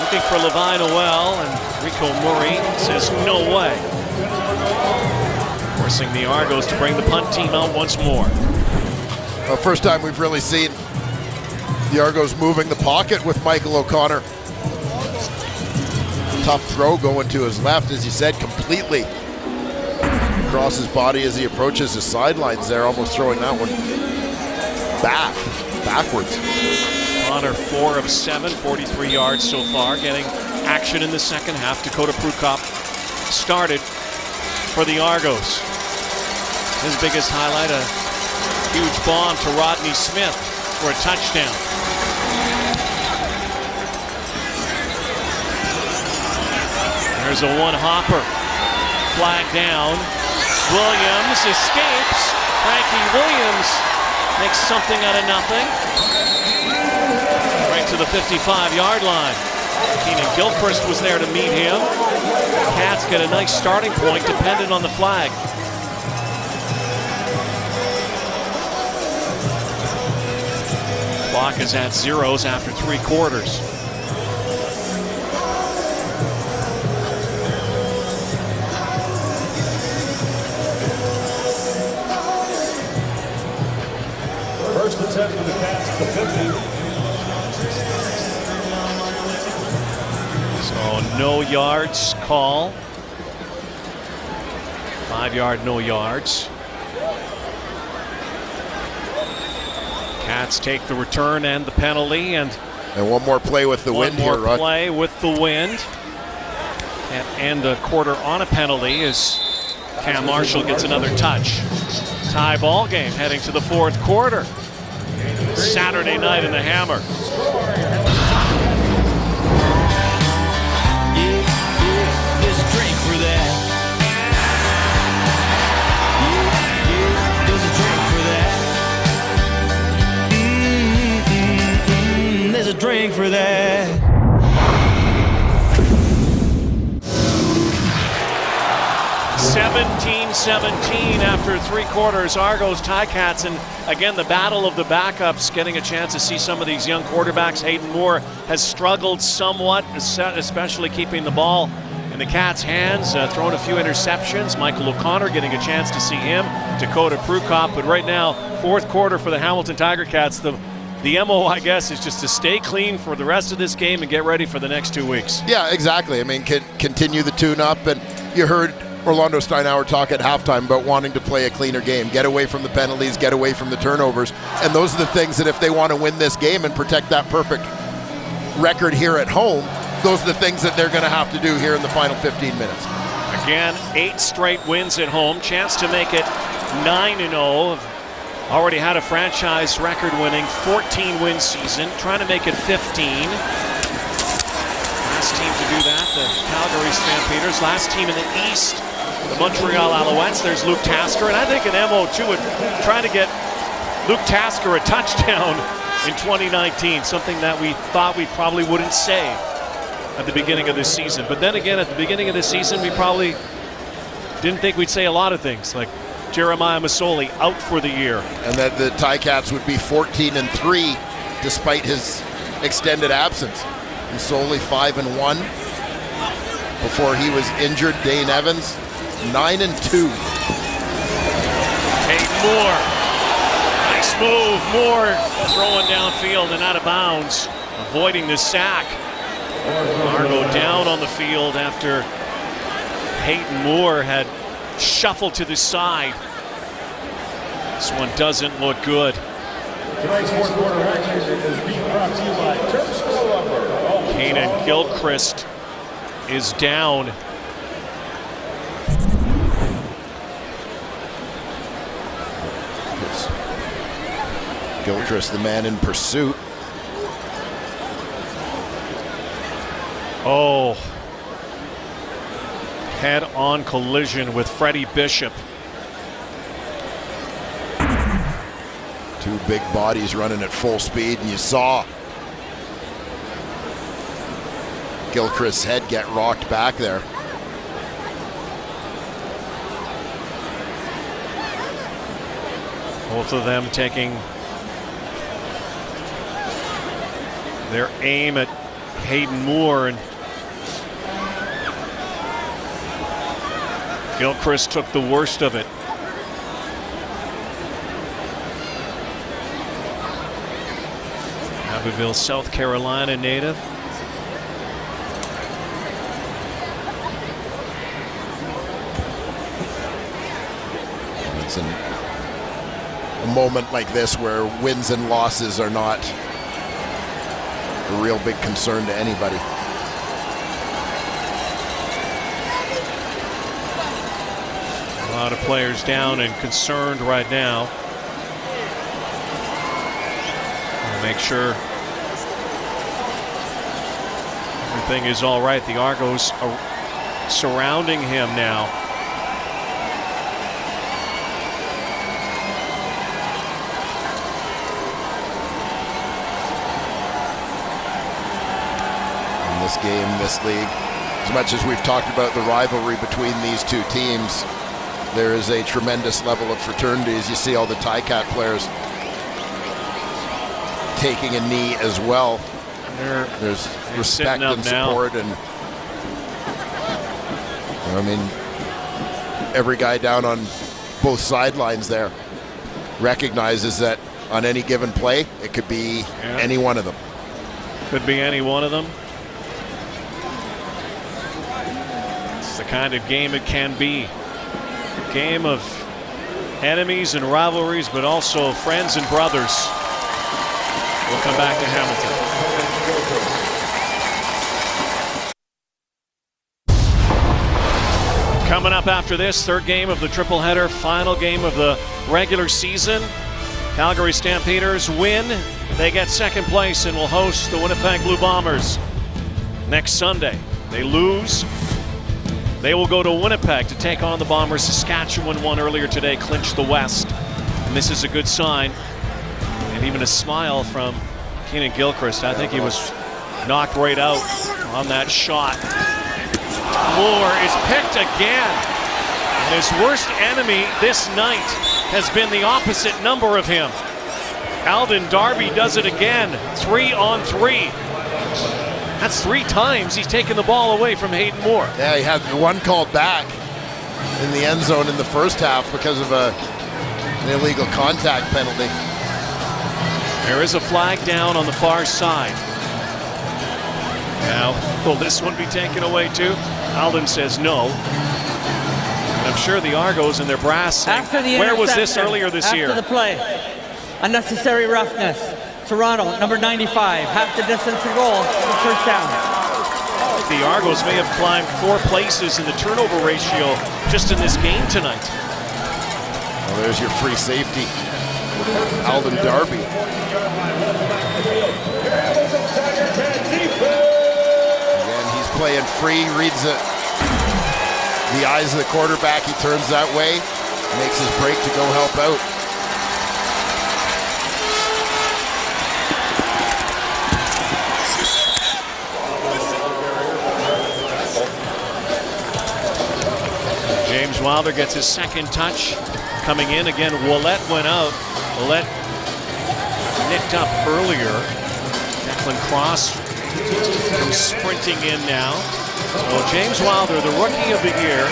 looking for Levi Noel, and Rico Murray says no way. Forcing the Argos to bring the punt team out once more. Well, first time we've really seen the Argos moving the pocket with Michael O'Connor. Tough throw going to his left, as you said, completely across his body as he approaches his sidelines there, almost throwing that one backwards. Connor 4 of 7, 43 yards so far, getting action in the second half. Dakota Prukop started for the Argos. His biggest highlight, a huge bomb to Rodney Smith for a touchdown. There's a one-hopper, flag down. Williams escapes. Frankie Williams makes something out of nothing. Right to the 55-yard line. Keenan Gilchrist was there to meet him. Cats get a nice starting point dependent on the flag. Clock is at zeros after 3 quarters. First attempt for the Cats at the 50. So no yards call. 5-yard, no yards. Cats take the return and the penalty, and one more play with the wind here, Rod. One more play with the wind. Can't end a quarter on a penalty as Cam Marshall gets another touch. Tie ball game heading to the 4th quarter. Saturday night in the Hammer. There's a drink for that. There's a drink for that. There's a drink for that. 17-17 after 3 quarters. Argos tie Cats, and again the battle of the backups, getting a chance to see some of these young quarterbacks. Hayden Moore has struggled somewhat, especially keeping the ball in the Cats' hands, thrown a few interceptions. Michael O'Connor getting a chance to see him. Dakota Prukop, but right now 4th quarter for the Hamilton Tiger Cats. The MO, I guess, is just to stay clean for the rest of this game and get ready for the next 2 weeks. Yeah, exactly. I mean, continue the tune-up, and you heard Orlando Steinauer talk at halftime about wanting to play a cleaner game, get away from the penalties, get away from the turnovers, and those are the things that if they want to win this game and protect that perfect record here at home, those are the things that they're going to have to do here in the final 15 minutes. Again, 8 straight wins at home, chance to make it 9-0. Already had a franchise record-winning 14-win season, trying to make it 15. Last team to do that, the Calgary Stampeders. Last team in the East, the Montreal Alouettes. There's Luke Tasker, and I think an MO2 would try to get Luke Tasker a touchdown in 2019, something that we thought we probably wouldn't say at the beginning of this season. But then again, at the beginning of this season, we probably didn't think we'd say a lot of things, like Jeremiah Masoli out for the year. And that the Ticats would be 14-3 despite his extended absence. Masoli 5-1 before he was injured. Dane Evans 9-2. Hayden Moore, nice move. Moore throwing downfield and out of bounds, avoiding the sack. Argo down on the field after Hayden Moore had shuffled to the side. This one doesn't look good. Tonight's fourth quarter action is being brought to you by Turks Lumber. Kanan Gilchrist is down. Gilchrist, the man in pursuit. Oh, head-on collision with Freddie Bishop. Two big bodies running at full speed, and you saw Gilchrist's head get rocked back there. Both of them taking their aim at Hayden Moore, and Gilchrist took the worst of it. Abbeville, South Carolina native. It's a moment like this where wins and losses are not a real big concern to anybody. A lot of players down and concerned right now. Make sure everything is all right. The Argos are surrounding him now. In this game, this league, as much as we've talked about the rivalry between these two teams, there is a tremendous level of fraternity as you see all the Ticat players taking a knee as well. There's respect and support, and I mean, every guy down on both sidelines there recognizes that on any given play, it could be any one of them. Could be any one of them. It's the kind of game it can be. A game of enemies and rivalries, but also friends and brothers. We'll come back to Hamilton. Coming up after this, third game of the triple header, final game of the regular season. Calgary Stampeders win. They get second place and will host the Winnipeg Blue Bombers next Sunday. They lose. They will go to Winnipeg to take on the Bombers. Saskatchewan won earlier today, clinched the West. And this is a good sign. And even a smile from Kanan Gilchrist. I think he was knocked right out on that shot. Moore is picked again. And his worst enemy this night has been the opposite number of him. Alden Darby does it again. 3-on-3. That's 3 times he's taken the ball away from Hayden Moore. Yeah, he had one called back in the end zone in the first half because of an illegal contact penalty. There is a flag down on the far side. Now, will this one be taken away too? Alden says no. And I'm sure the Argos and their brass saying, where was this earlier this year? After the play, unnecessary roughness. Toronto, number 95, half the distance to goal, first down. The Argos may have climbed 4 places in the turnover ratio just in this game tonight. Well, there's your free safety, Alden Darby. Again, he's playing free, reads the eyes of the quarterback. He turns that way, makes his break to go help out. Wilder gets his second touch coming in. Again, Ouellette went out. Ouellette nicked up earlier. Declan Cross comes sprinting in now. Well, James Wilder, the Rookie of the Year.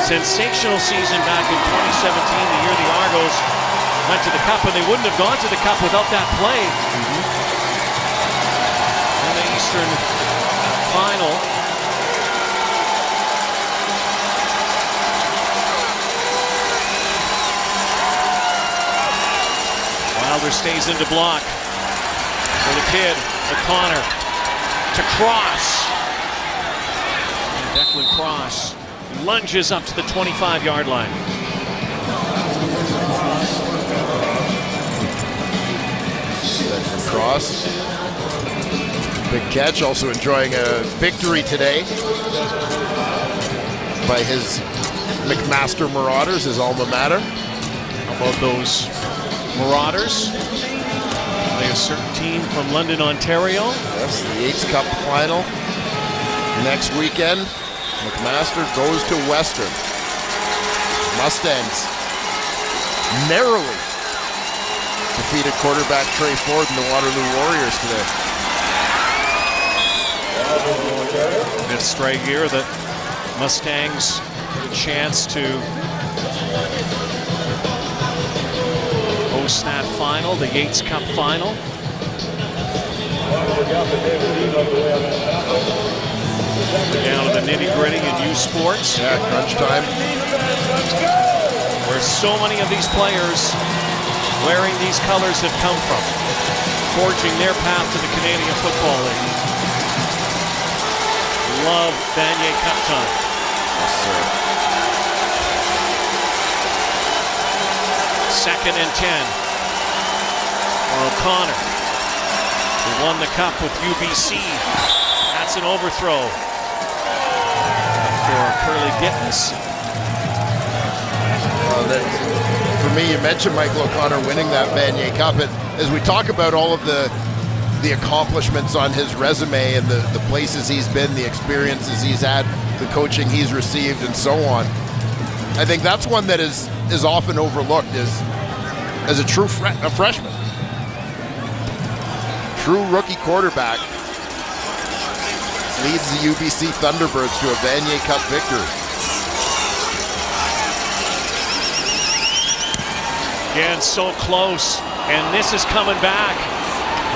Sensational season back in 2017, the year the Argos went to the Cup, and they wouldn't have gone to the Cup without that play. In the Eastern Final. Wilder stays into block for the kid, O'Connor, to Cross. And Declan Cross lunges up to the 25-yard line. Declan Cross. Big catch, also enjoying a victory today by his McMaster Marauders, his alma mater. How about those Marauders? They a certain team from London, Ontario. Yes, the Yates Cup final next weekend. McMaster goes to Western. Mustangs narrowly defeated quarterback Trey Ford and the Waterloo Warriors today. Fifth straight year that Mustangs had a chance to host that final, the Yates Cup final. Down to the nitty-gritty in youth sports. Yeah, crunch time. Where so many of these players wearing these colors have come from, forging their path to the Canadian Football League. Love Vanier Cup time. Yes, sir. 2nd and 10 for O'Connor, who won the Cup with UBC. That's an overthrow for Curly Gittins. For me, you mentioned Michael O'Connor winning that Vanier Cup. And as we talk about all of the accomplishments on his resume and the places he's been, the experiences he's had, the coaching he's received, and so on, I think that's one that is often overlooked as a true freshman. True rookie quarterback leads the UBC Thunderbirds to a Vanier Cup victory. Again, so close, and this is coming back.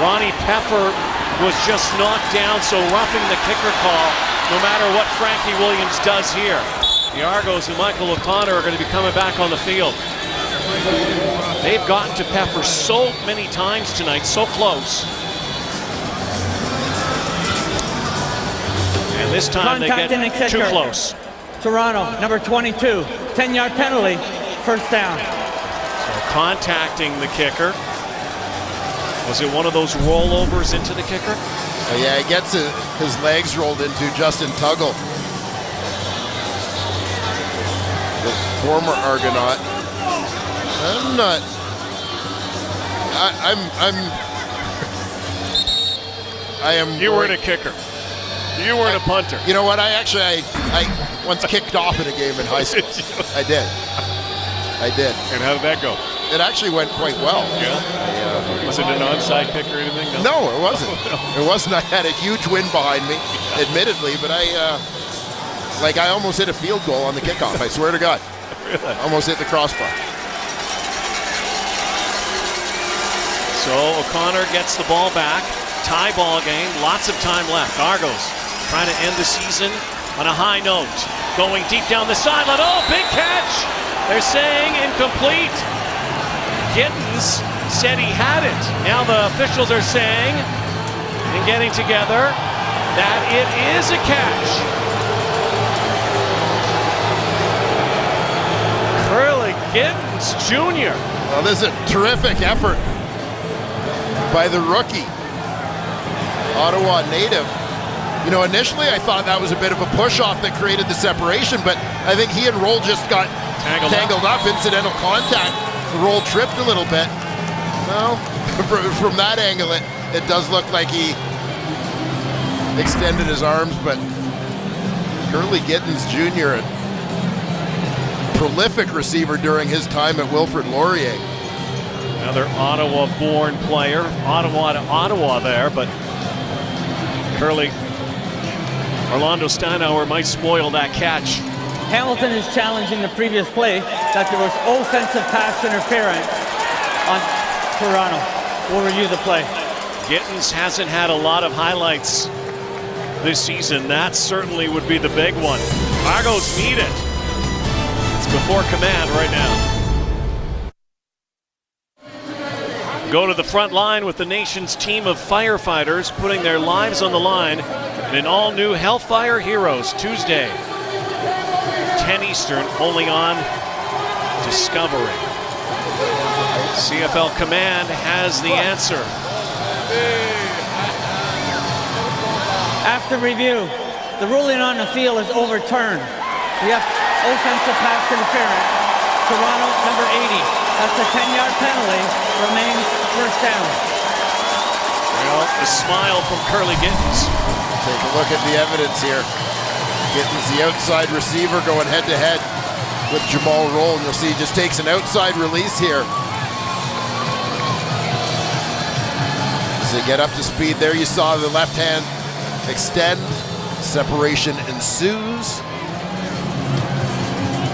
Ronnie Pepper was just knocked down, so roughing the kicker call, no matter what Frankie Williams does here. The Argos and Michael O'Connor are going to be coming back on the field. They've gotten to Pepper so many times tonight, so close. And this time they get too close. Toronto, number 22, 10-yard penalty, first down. So contacting the kicker. Was it one of those rollovers into the kicker? Yeah, he gets his legs rolled into Justin Tuggle, the former Argonaut. I'm not. I am. You weren't a kicker. You weren't a punter. You know what? I once kicked off in a game in high school. I did. And how did that go? It actually went quite well. Yeah. Was it an onside kick or anything? No, it wasn't. It wasn't. I had a huge wind behind me, admittedly, but I almost hit a field goal on the kickoff. I swear to God. Really? Almost hit the crossbar. So O'Connor gets the ball back. Tie ball game. Lots of time left. Argos trying to end the season on a high note. Going deep down the sideline. Oh, big catch! They're saying incomplete. Gittins said he had it. Now the officials are saying, and getting together, that it is a catch. Curly Gittins Jr. Well, this is a terrific effort by the rookie, Ottawa native. You know, initially I thought that was a bit of a push-off that created the separation, but I think he and Roll just got tangled up. Incidental contact. Roll tripped a little bit. Well, from that angle, it does look like he extended his arms, but Curly Gittins Jr., prolific receiver during his time at Wilfrid Laurier. Another Ottawa-born player. Ottawa to Ottawa there, but Curly, Orlando Steinauer might spoil that catch. Hamilton is challenging the previous play that there was offensive pass interference on Toronto. We'll review the play. Gittins hasn't had a lot of highlights this season. That certainly would be the big one. Argos need it. It's before command right now. Go to the front line with the nation's team of firefighters putting their lives on the line in an all-new Hellfire Heroes Tuesday. 10 Eastern, only on Discovery. CFL Command has the answer. After review, the ruling on the field is overturned. We have offensive pass interference. Toronto, number 80. That's a 10-yard penalty. Remains first down. Well, a smile from Curly Gittins. Take a look at the evidence here. Gittins, the outside receiver, going head-to-head with Jamal Roll. You'll see he just takes an outside release here. As they get up to speed there, you saw the left hand extend. Separation ensues.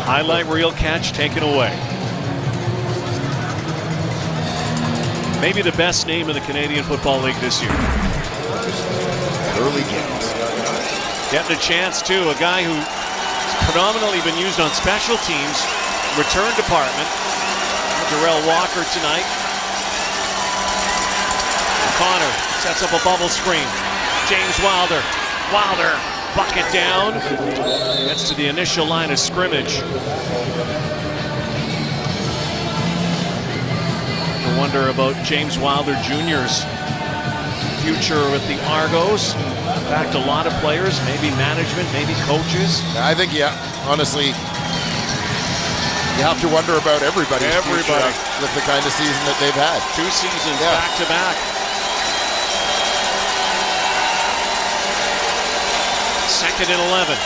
Highlight reel catch taken away. Maybe the best name in the Canadian Football League this year. Curly Gittins. Getting a chance too, a guy who's predominantly been used on special teams, return department. Darrell Walker tonight. Connor sets up a bubble screen. James Wilder. Wilder, bucket down. Gets to the initial line of scrimmage. I wonder about James Wilder Jr.'s future with the Argos. In fact, a lot of players, maybe management, maybe coaches. I think, yeah, honestly, you have to wonder about everybody's future with the kind of season that they've had. 2 seasons back to back. Second and 11.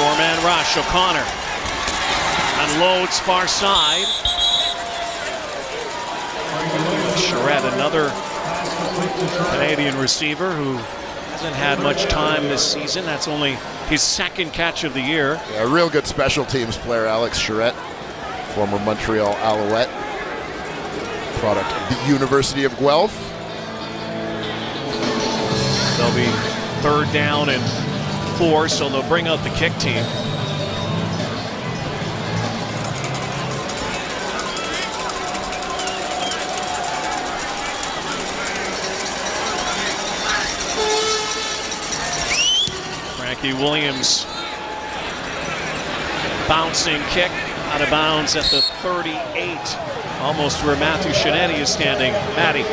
4-man rush. O'Connor unloads far side. Charette, another Canadian receiver who hasn't had much time this season. That's only his second catch of the year. Yeah, a real good special teams player, Alex Charette, former Montreal Alouette, product of the University of Guelph. They'll be 3rd down and 4, so they'll bring out the kick team. Frankie Williams, bouncing kick out of bounds at the 38, almost where Matthew Shinetti is standing. Matty.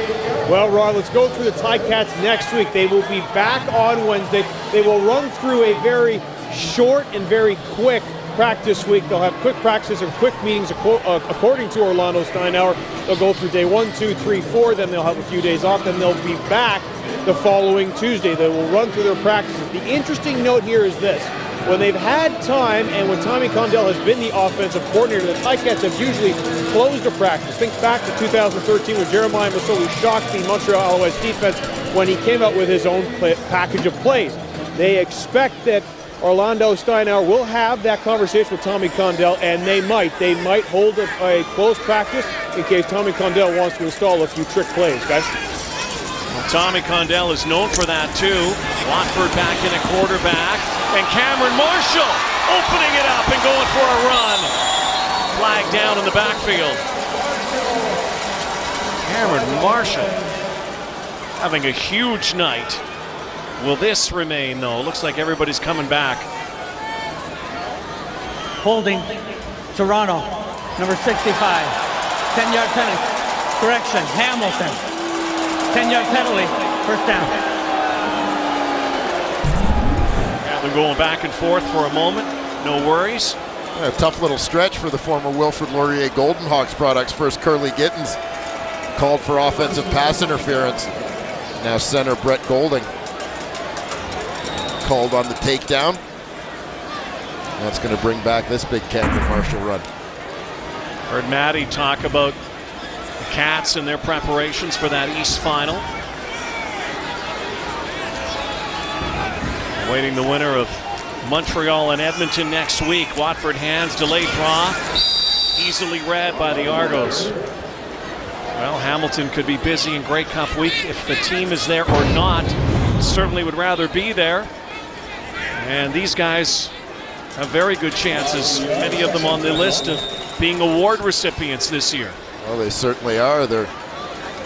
Well, Rod, let's go through the Ticats next week. They will be back on Wednesday. They will run through a very short and very quick practice week. They'll have quick practices and quick meetings according to Orlando Steinauer. They'll go through day 1, 2, 3, 4, then they'll have a few days off, then they'll be back the following Tuesday. They will run through their practices. The interesting note here is this. When they've had time and when Tommy Condell has been the offensive coordinator, the Ticats have usually closed a practice. Think back to 2013 when Jeremiah Masoli shocked the Montreal Alouettes defense when he came out with his own package of plays. They expect that Orlando Steinauer will have that conversation with Tommy Condell, and they might hold a closed practice in case Tommy Condell wants to install a few trick plays, guys. Well, Tommy Condell is known for that too. Watford back in at quarterback, and Cameron Marshall opening it up and going for a run. Flag down in the backfield. Cameron Marshall having a huge night. Will this remain, though? Looks like everybody's coming back. Holding Toronto, number 65. 10-yard penalty. Correction, Hamilton. 10-yard penalty, first down. Yeah, they're going back and forth for a moment. No worries. A tough little stretch for the former Wilfrid Laurier Golden Hawks products. First, Curly Gittins called for offensive pass interference. Now center Brett Golding called on the takedown. That's going to bring back this big Camden Marshall run. Heard Matty talk about the Cats and their preparations for that East Final. Awaiting the winner of Montreal and Edmonton next week. Watford hands, delayed draw. Easily read by the Argos. Well, Hamilton could be busy in Grey Cup week if the team is there or not. Certainly would rather be there. And these guys have very good chances, many of them on the list, of being award recipients this year. Well, they certainly are. They're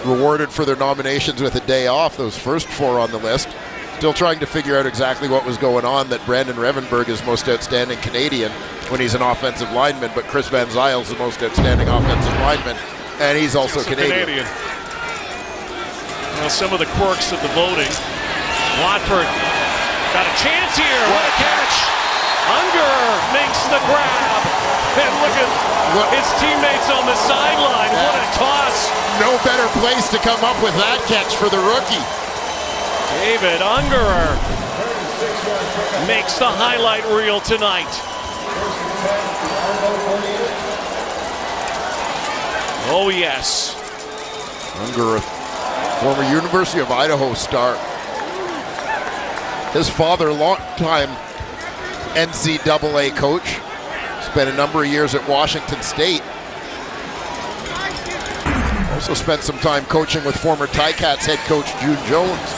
rewarded for their nominations with a day off, those first 4 on the list. Still trying to figure out exactly what was going on, that Brandon Revenberg is most outstanding Canadian when he's an offensive lineman, but Chris Van Zyl is the most outstanding offensive lineman, and he's also Canadian. Well, some of the quirks of the voting. Watford got a chance here. What a catch. Unger makes the grab. And look at his teammates on the sideline. What a toss. No better place to come up with that catch for the rookie. David Ungerer makes the highlight reel tonight. Oh, yes. Ungerer, former University of Idaho star. His father, longtime NCAA coach. Spent a number of years at Washington State. Also spent some time coaching with former Ticats head coach June Jones.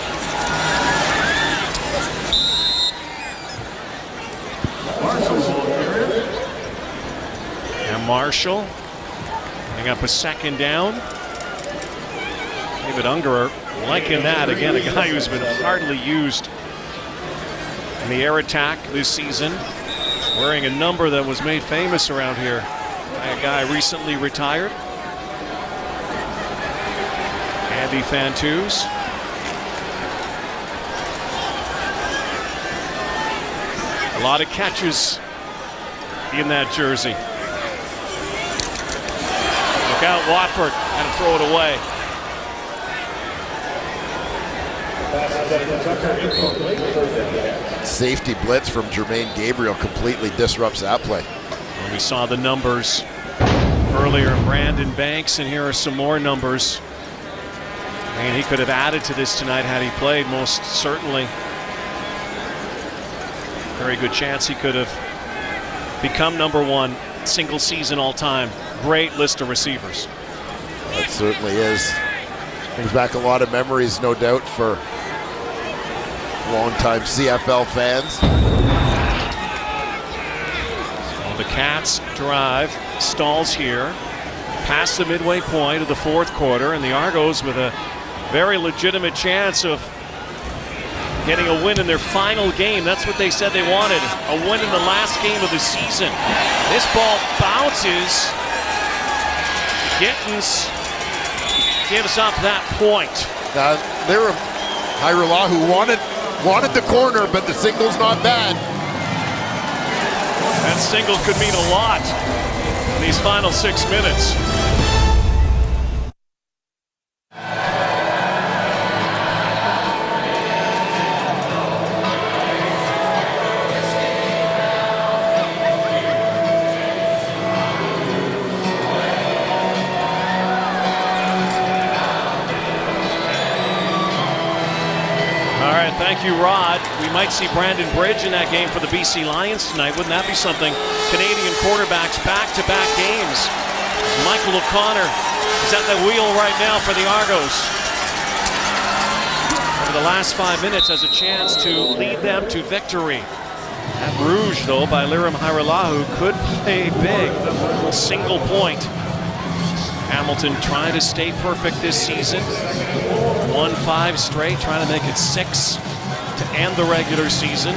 And Marshall getting up a second down. David Ungerer liking that. Again, a guy who's been hardly used in the air attack this season. Wearing a number that was made famous around here by a guy recently retired. Andy Fantus. A lot of catches in that jersey. Look out, Watford, and throw it away. Safety blitz from Jermaine Gabriel completely disrupts that play. Well, we saw the numbers earlier, Brandon Banks, and here are some more numbers. And he could have added to this tonight had he played, most certainly. Very good chance he could have become #1 single season all time. Great list of receivers. That certainly is. Brings back a lot of memories, no doubt, for longtime CFL fans. So the Cats drive stalls here past the midway point of the 4th quarter, and the Argos with a very legitimate chance of getting a win in their final game. That's what they said they wanted, a win in the last game of the season. This ball bounces. Gittins gives up that point. Lirim Hairulahu wanted the corner, but the single's not bad. That single could mean a lot in these final 6 minutes. Thank you, Rod. We might see Brandon Bridge in that game for the BC Lions tonight. Wouldn't that be something? Canadian quarterbacks back-to-back games. Michael O'Connor is at the wheel right now for the Argos. Over the last 5 minutes has a chance to lead them to victory. That Rouge, though, by Lirim Hairulahu could play big. A single point. Hamilton trying to stay perfect this season. Won 5 straight, trying to make it 6 to end the regular season.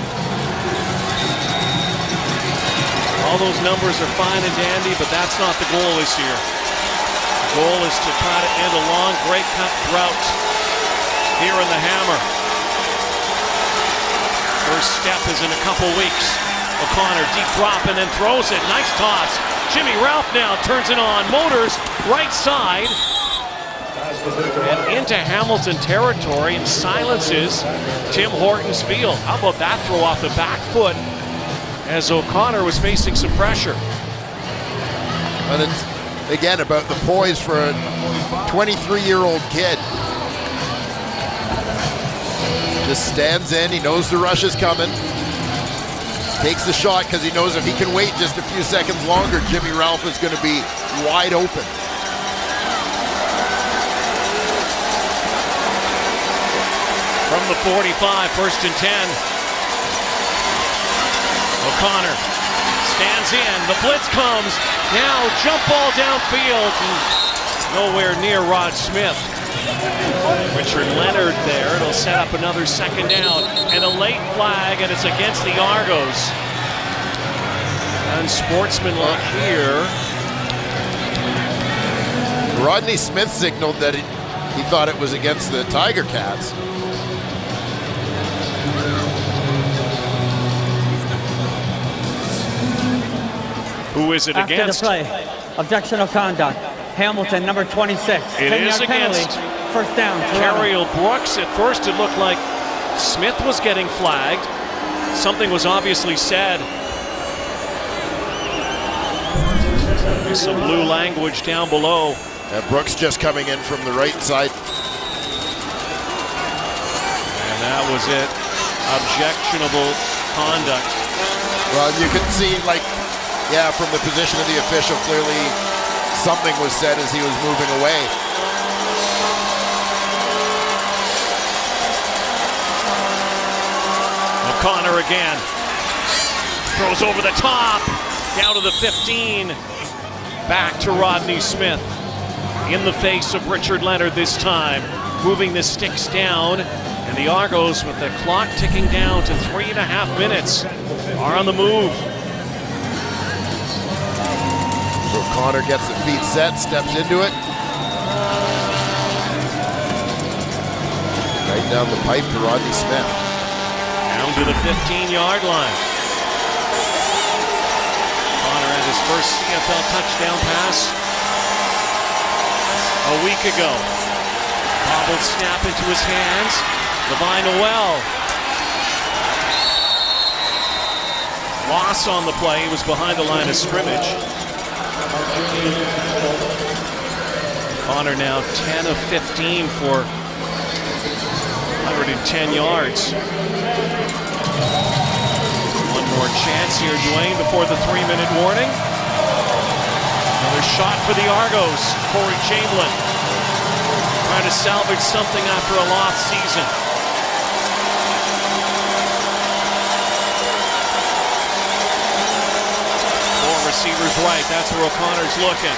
All those numbers are fine and dandy, but that's not the goal this year. The goal is to try to end a long Grey Cup drought here in the Hammer. First step is in a couple weeks. O'Connor deep drop and then throws it. Nice toss. Jimmy Ralph now turns it on. Motors right side. And into Hamilton territory and silences Tim Hortons field. How about that throw off the back foot as O'Connor was facing some pressure. And it's, again, about the poise for a 23-year-old kid. Just stands in, he knows the rush is coming. Takes the shot because he knows if he can wait just a few seconds longer, Jimmy Ralph is going to be wide open. From the 45, 1st and 10. O'Connor stands in, the blitz comes, now jump ball downfield, and nowhere near Rod Smith. Richard Leonard there, it'll set up another 2nd down, and a late flag, and it's against the Argos. Unsportsmanlike here. Rodney Smith signaled that he thought it was against the Tiger Cats. Who is it After against? After the play, objection of conduct. Hamilton, number 26. It is against penalty, 1st down. Carriel Brooks. At first it looked like Smith was getting flagged. Something was obviously said. There's some blue language down below. Brooks just coming in from the right side. And that was it. Objectionable conduct. Well, you can see, like, yeah, from the position of the official, clearly something was said as he was moving away. O'Connor again. Throws over the top. Down to the 15. Back to Rodney Smith. In the face of Richard Leonard this time. Moving the sticks down. And the Argos, with the clock ticking down to 3.5 minutes, are on the move. O'Connor gets the feet set, steps into it. Right down the pipe to Rodney Smith. Down to the 15-yard line. O'Connor had his first CFL touchdown pass a week ago. Bobbled snap into his hands. Levi Noel. Loss on the play. He was behind the line of scrimmage. Connor now 10 of 15 for 110 yards. One more chance here, Dwayne, before the 3-minute warning. Another shot for the Argos. Corey Chamberlain trying to salvage something after a lost season. Receivers right, that's where O'Connor's looking.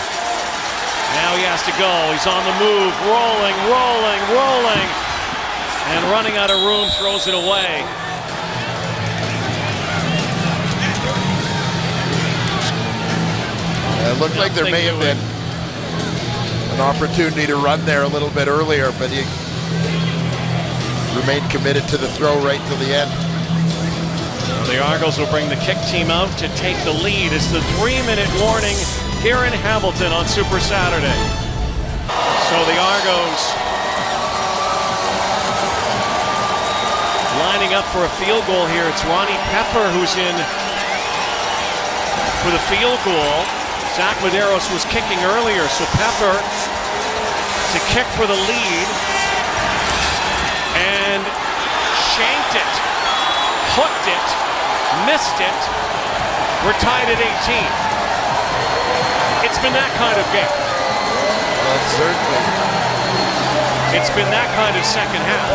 Now he has to go, he's on the move, rolling, and running out of room, throws it away. It looked like there may have been an opportunity to run there a little bit earlier, but he remained committed to the throw right till the end. The Argos will bring the kick team out to take the lead. It's the 3-minute warning here in Hamilton on Super Saturday. So the Argos lining up for a field goal here. It's Ronnie Pepper who's in for the field goal. Zach Medeiros was kicking earlier, so Pepper to kick for the lead and shanked it, hooked it, missed it. We're tied at 18. It's been that kind of game. Well, certainly. It's been that kind of second half.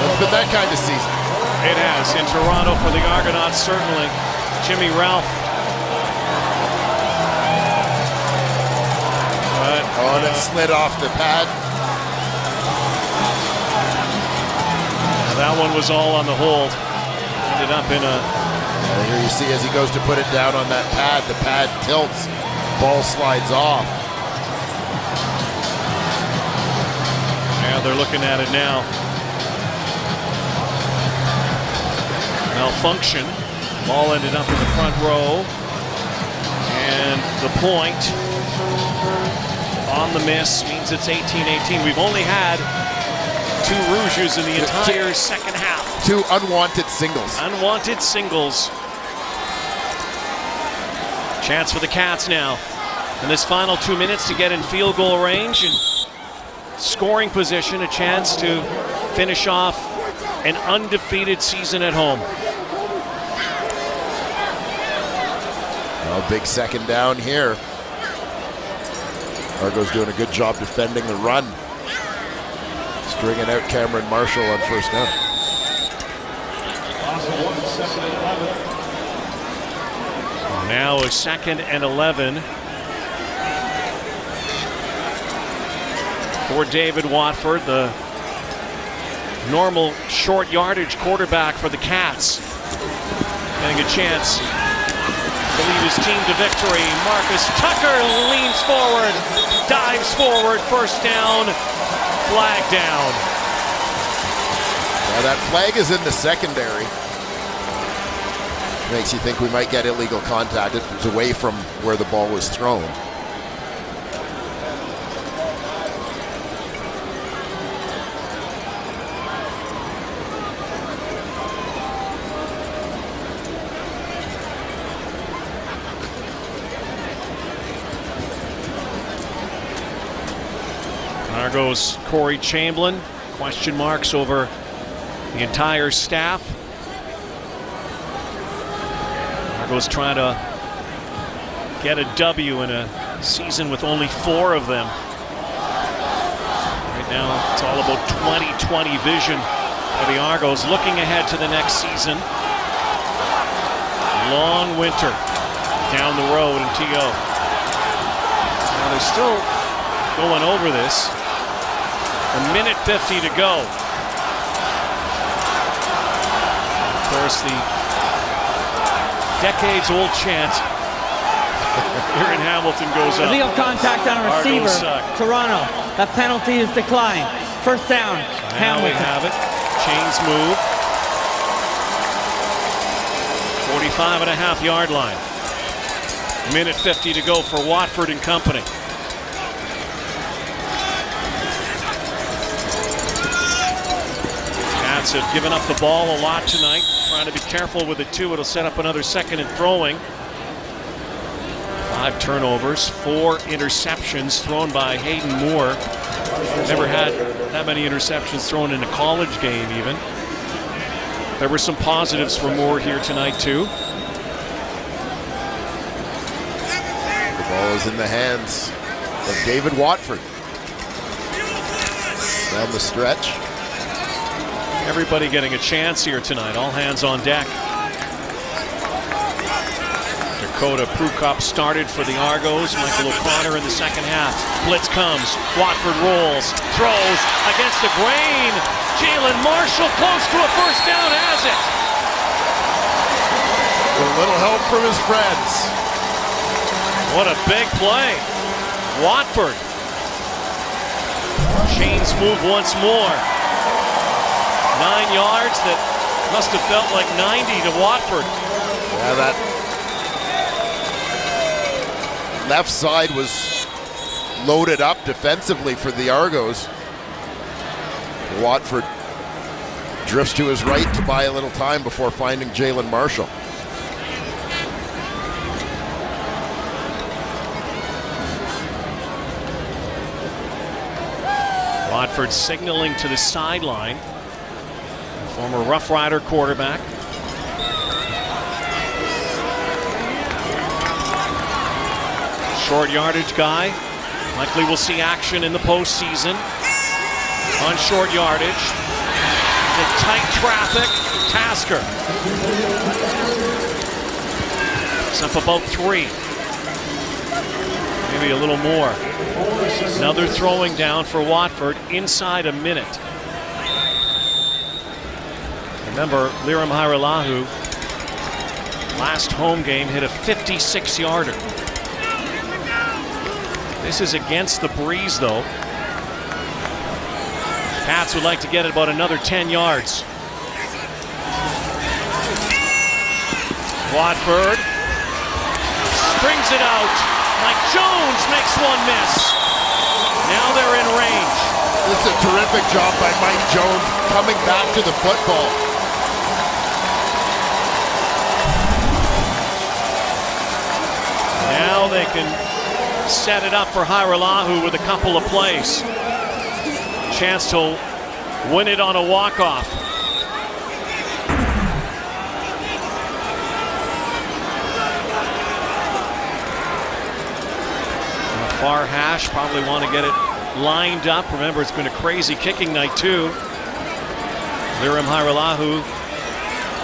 It's been that kind of season. It has. In Toronto for the Argonauts, certainly. Jimmy Ralph. Oh, and it slid off the pad. That one was all on the hold. Ended up in a... Here you see as he goes to put it down on that pad, the pad tilts, ball slides off. Yeah, they're looking at it now. Malfunction. Ball ended up in the front row. And the point on the miss means it's 18-18. We've only had 2 Rouges in the entire second half. 2 unwanted singles. Unwanted singles. Chance for the Cats now in this final 2 minutes to get in field goal range and scoring position, a chance to finish off an undefeated season at home. Well, big second down here. Argo's doing a good job defending the run. Stringing out Cameron Marshall on first down. So now a 2nd and 11 for David Watford, the normal short yardage quarterback for the Cats. Getting a chance to lead his team to victory. Marcus Tucker leans forward, dives forward, first down, flag down. Now that flag is in the secondary. Makes you think we might get illegal contact. It was away from where the ball was thrown. Argos Corey Chamberlain, question marks over the entire staff. Argos trying to get a W in a season with only 4 of them. Right now it's all about 2020 vision for the Argos, looking ahead to the next season. Long winter down the road in TO. Now they're still going over this. A minute 50 to go. Of course, the decades-old chant here in Hamilton goes up. Illegal contact on a receiver. Toronto. That penalty is declined. First down. So now Hamilton. we have it. Chains move. 45.5-yard line. Minute 50 to go for Watford and company. Have given up the ball a lot tonight. Trying to be careful with it too. It'll set up another 2nd and throwing. 5 turnovers, 4 interceptions thrown by Hayden Moore. Never had that many interceptions thrown in a college game even. There were some positives for Moore here tonight too. The ball is in the hands of David Watford. Down the stretch. Everybody getting a chance here tonight. All hands on deck. Dakota Prukop started for the Argos. Michael O'Connor in the second half. Blitz comes. Watford rolls. Throws against the grain. Jalen Marshall close to a first down, has it. With a little help from his friends. What a big play. Watford. Chains move once more. 9 yards that must have felt like 90 to Watford. Yeah, that left side was loaded up defensively for the Argos. Watford drifts to his right to buy a little time before finding Jalen Marshall. Watford signaling to the sideline. Former Rough Rider quarterback. Short yardage guy. Likely we'll see action in the postseason. On short yardage. The tight traffic. Tasker. It's up about 3. Maybe a little more. Another throwing down for Watford inside a minute. Remember, Liram Harilahu, last home game, hit a 56-yarder. This is against the breeze, though. Pats would like to get about another 10 yards. Watford springs it out. Mike Jones makes one miss. Now they're in range. This is a terrific job by Mike Jones coming back to the football. they can set it up for Hairolahu with a couple of plays. Chance to win it on a walk-off. Far hash, probably want to get it lined up. Remember, it's been a crazy kicking night too. Lirim Hairolahu,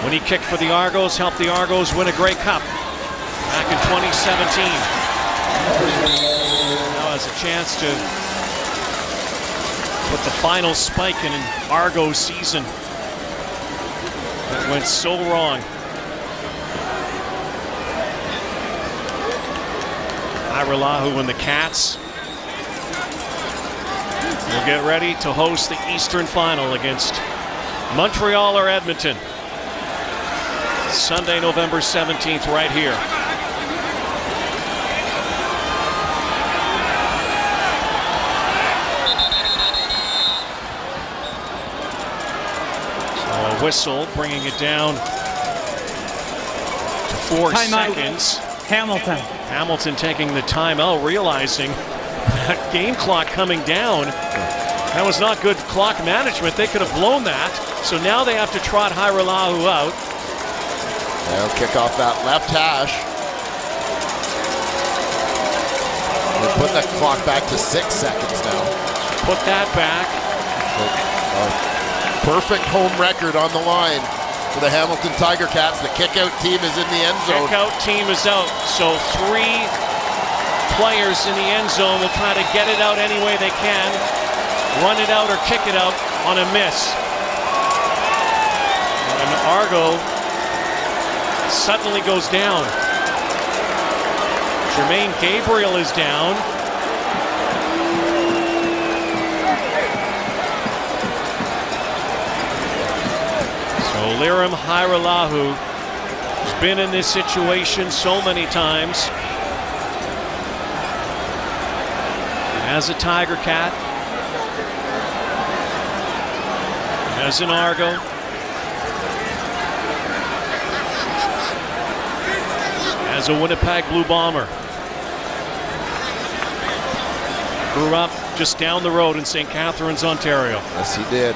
when he kicked for the Argos, helped the Argos win a Grey Cup back in 2017. Now has a chance to put the final spike in an Argos season that went so wrong. Hairolahu and the Cats will get ready to host the Eastern Final against Montreal or Edmonton. Sunday, November 17th, right here. So a whistle, bringing it down to 4 seconds. Hamilton. Hamilton taking the timeout, realizing that game clock coming down. That was not good clock management. They could have blown that. So now they have to trot Hairolahu out. They'll kick off that left hash. They put that clock back to 6 seconds now. Put that back. Perfect home record on the line for the Hamilton Tiger Cats. The kick-out team is in the end zone. Kick-out team is out. So 3 players in the end zone will try to get it out any way they can. Run it out or kick it out on a miss. And Argo suddenly goes down. Jermaine Gabriel is down. So Lirim Hairolahu has been in this situation so many times. As a Tiger Cat, as an Argo, as a Winnipeg Blue Bomber. Grew up just down the road in St. Catharines, Ontario. Yes, he did.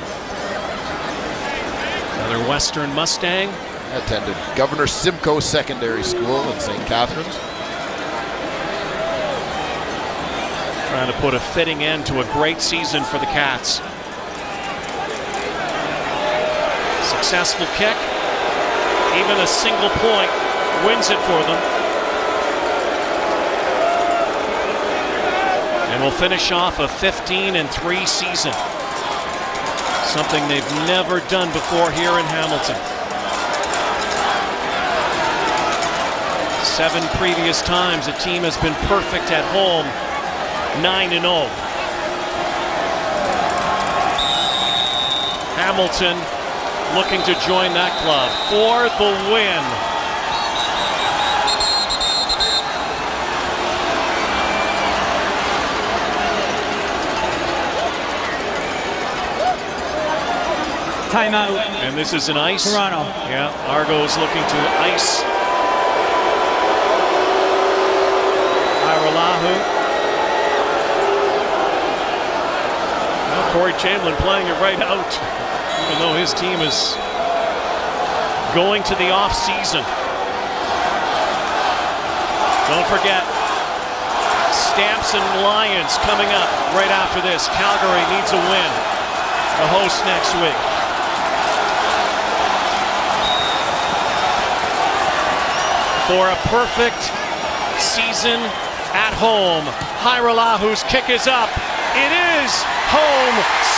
Another Western Mustang. Attended Governor Simcoe Secondary School in St. Catharines. Trying to put a fitting end to a great season for the Cats. Successful kick. Even a single point wins it for them. And will finish off a 15-3 season. Something they've never done before here in Hamilton. 7 previous times a team has been perfect at home. 9-0. Hamilton looking to join that club for the win. Timeout. And this is an ice. Toronto. Yeah, Argos looking to ice Hairolahu. Well, Corey Chamberlain playing it right out, even though his team is going to the off season. Don't forget, Stamps and Lions coming up right after this. Calgary needs a win to host next week. For a perfect season at home, Hairolahu's kick is up. It is home,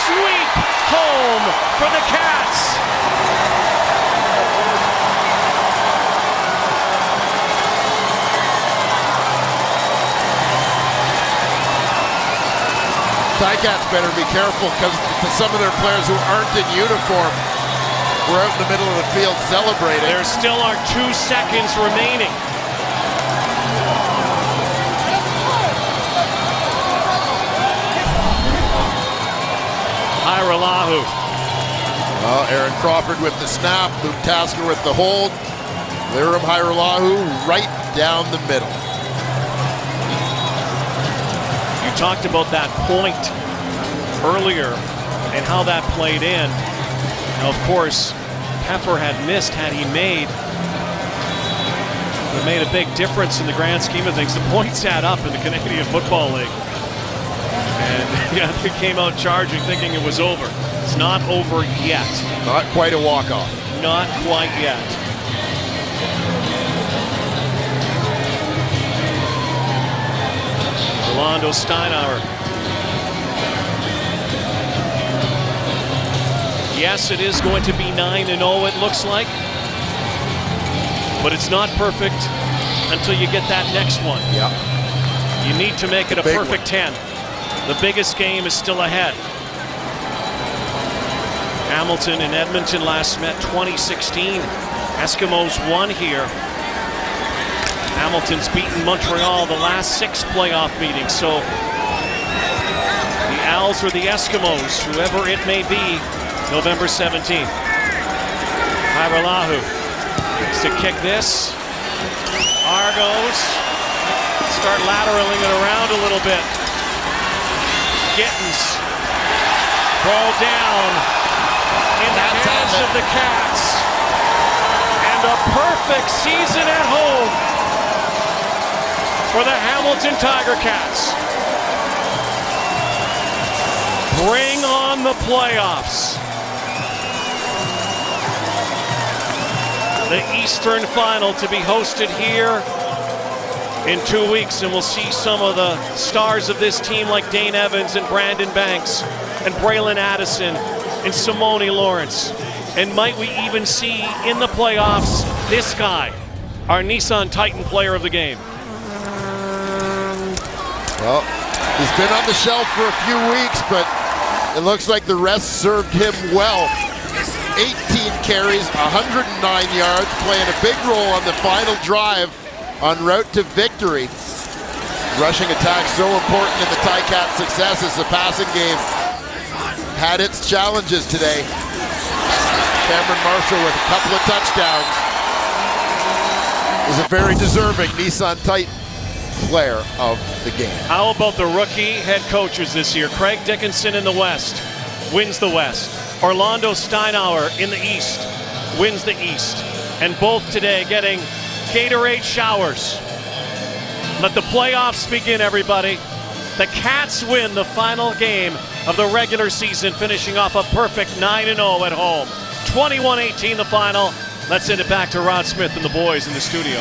sweet home for the Cats. Ticats better be careful because some of their players who aren't in uniform were out in the middle of the field celebrating. There still are 2 seconds remaining. Hairolahu. Well, Aaron Crawford with the snap, Luke Tasker with the hold. Lirim Hairolahu right down the middle. talked about that point earlier and how that played in. Now, of course, Peffer had missed had he made. It made a big difference in the grand scheme of things. The points add up in the Canadian Football League. And yeah, they came out charging thinking it was over. It's not over yet. Not quite a walk-off. Not quite yet. Orlando Steinauer. Yes, it is going to be 9-0, it looks like. But it's not perfect until you get that next one. Yeah. You need to make it a perfect 10. The biggest game is still ahead. Hamilton and Edmonton last met 2016. Eskimos won here. Hamilton's beaten Montreal the last 6 playoff meetings. So the Als or the Eskimos, whoever it may be, November 17th. Haivalahu to kick this. Argos start lateraling it around a little bit. Gittins. Ball down in the hands of the Cats. And a perfect season at home for the Hamilton Tiger Cats. Bring on the playoffs. The Eastern Final to be hosted here in 2 weeks, and we'll see some of the stars of this team like Dane Evans and Brandon Banks and Braylon Addison and Simone Lawrence. And might we even see in the playoffs this guy, our Nissan Titan player of the game. Well, he's been on the shelf for a few weeks, but it looks like the rest served him well. 18 carries, 109 yards, playing a big role on the final drive en route to victory. Rushing attack so important in the Ticats' success as the passing game had its challenges today. Cameron Marshall with a couple of touchdowns is a very deserving Nissan Titan player of the game. How about the rookie head coaches this year? Craig Dickinson in the West wins the West. Orlando Steinauer in the East wins the East. And both today getting Gatorade showers. Let the playoffs begin, everybody. The Cats win the final game of the regular season, finishing off a perfect 9-0 at home. 21-18 the final. Let's send it back to Rod Smith and the boys in the studio.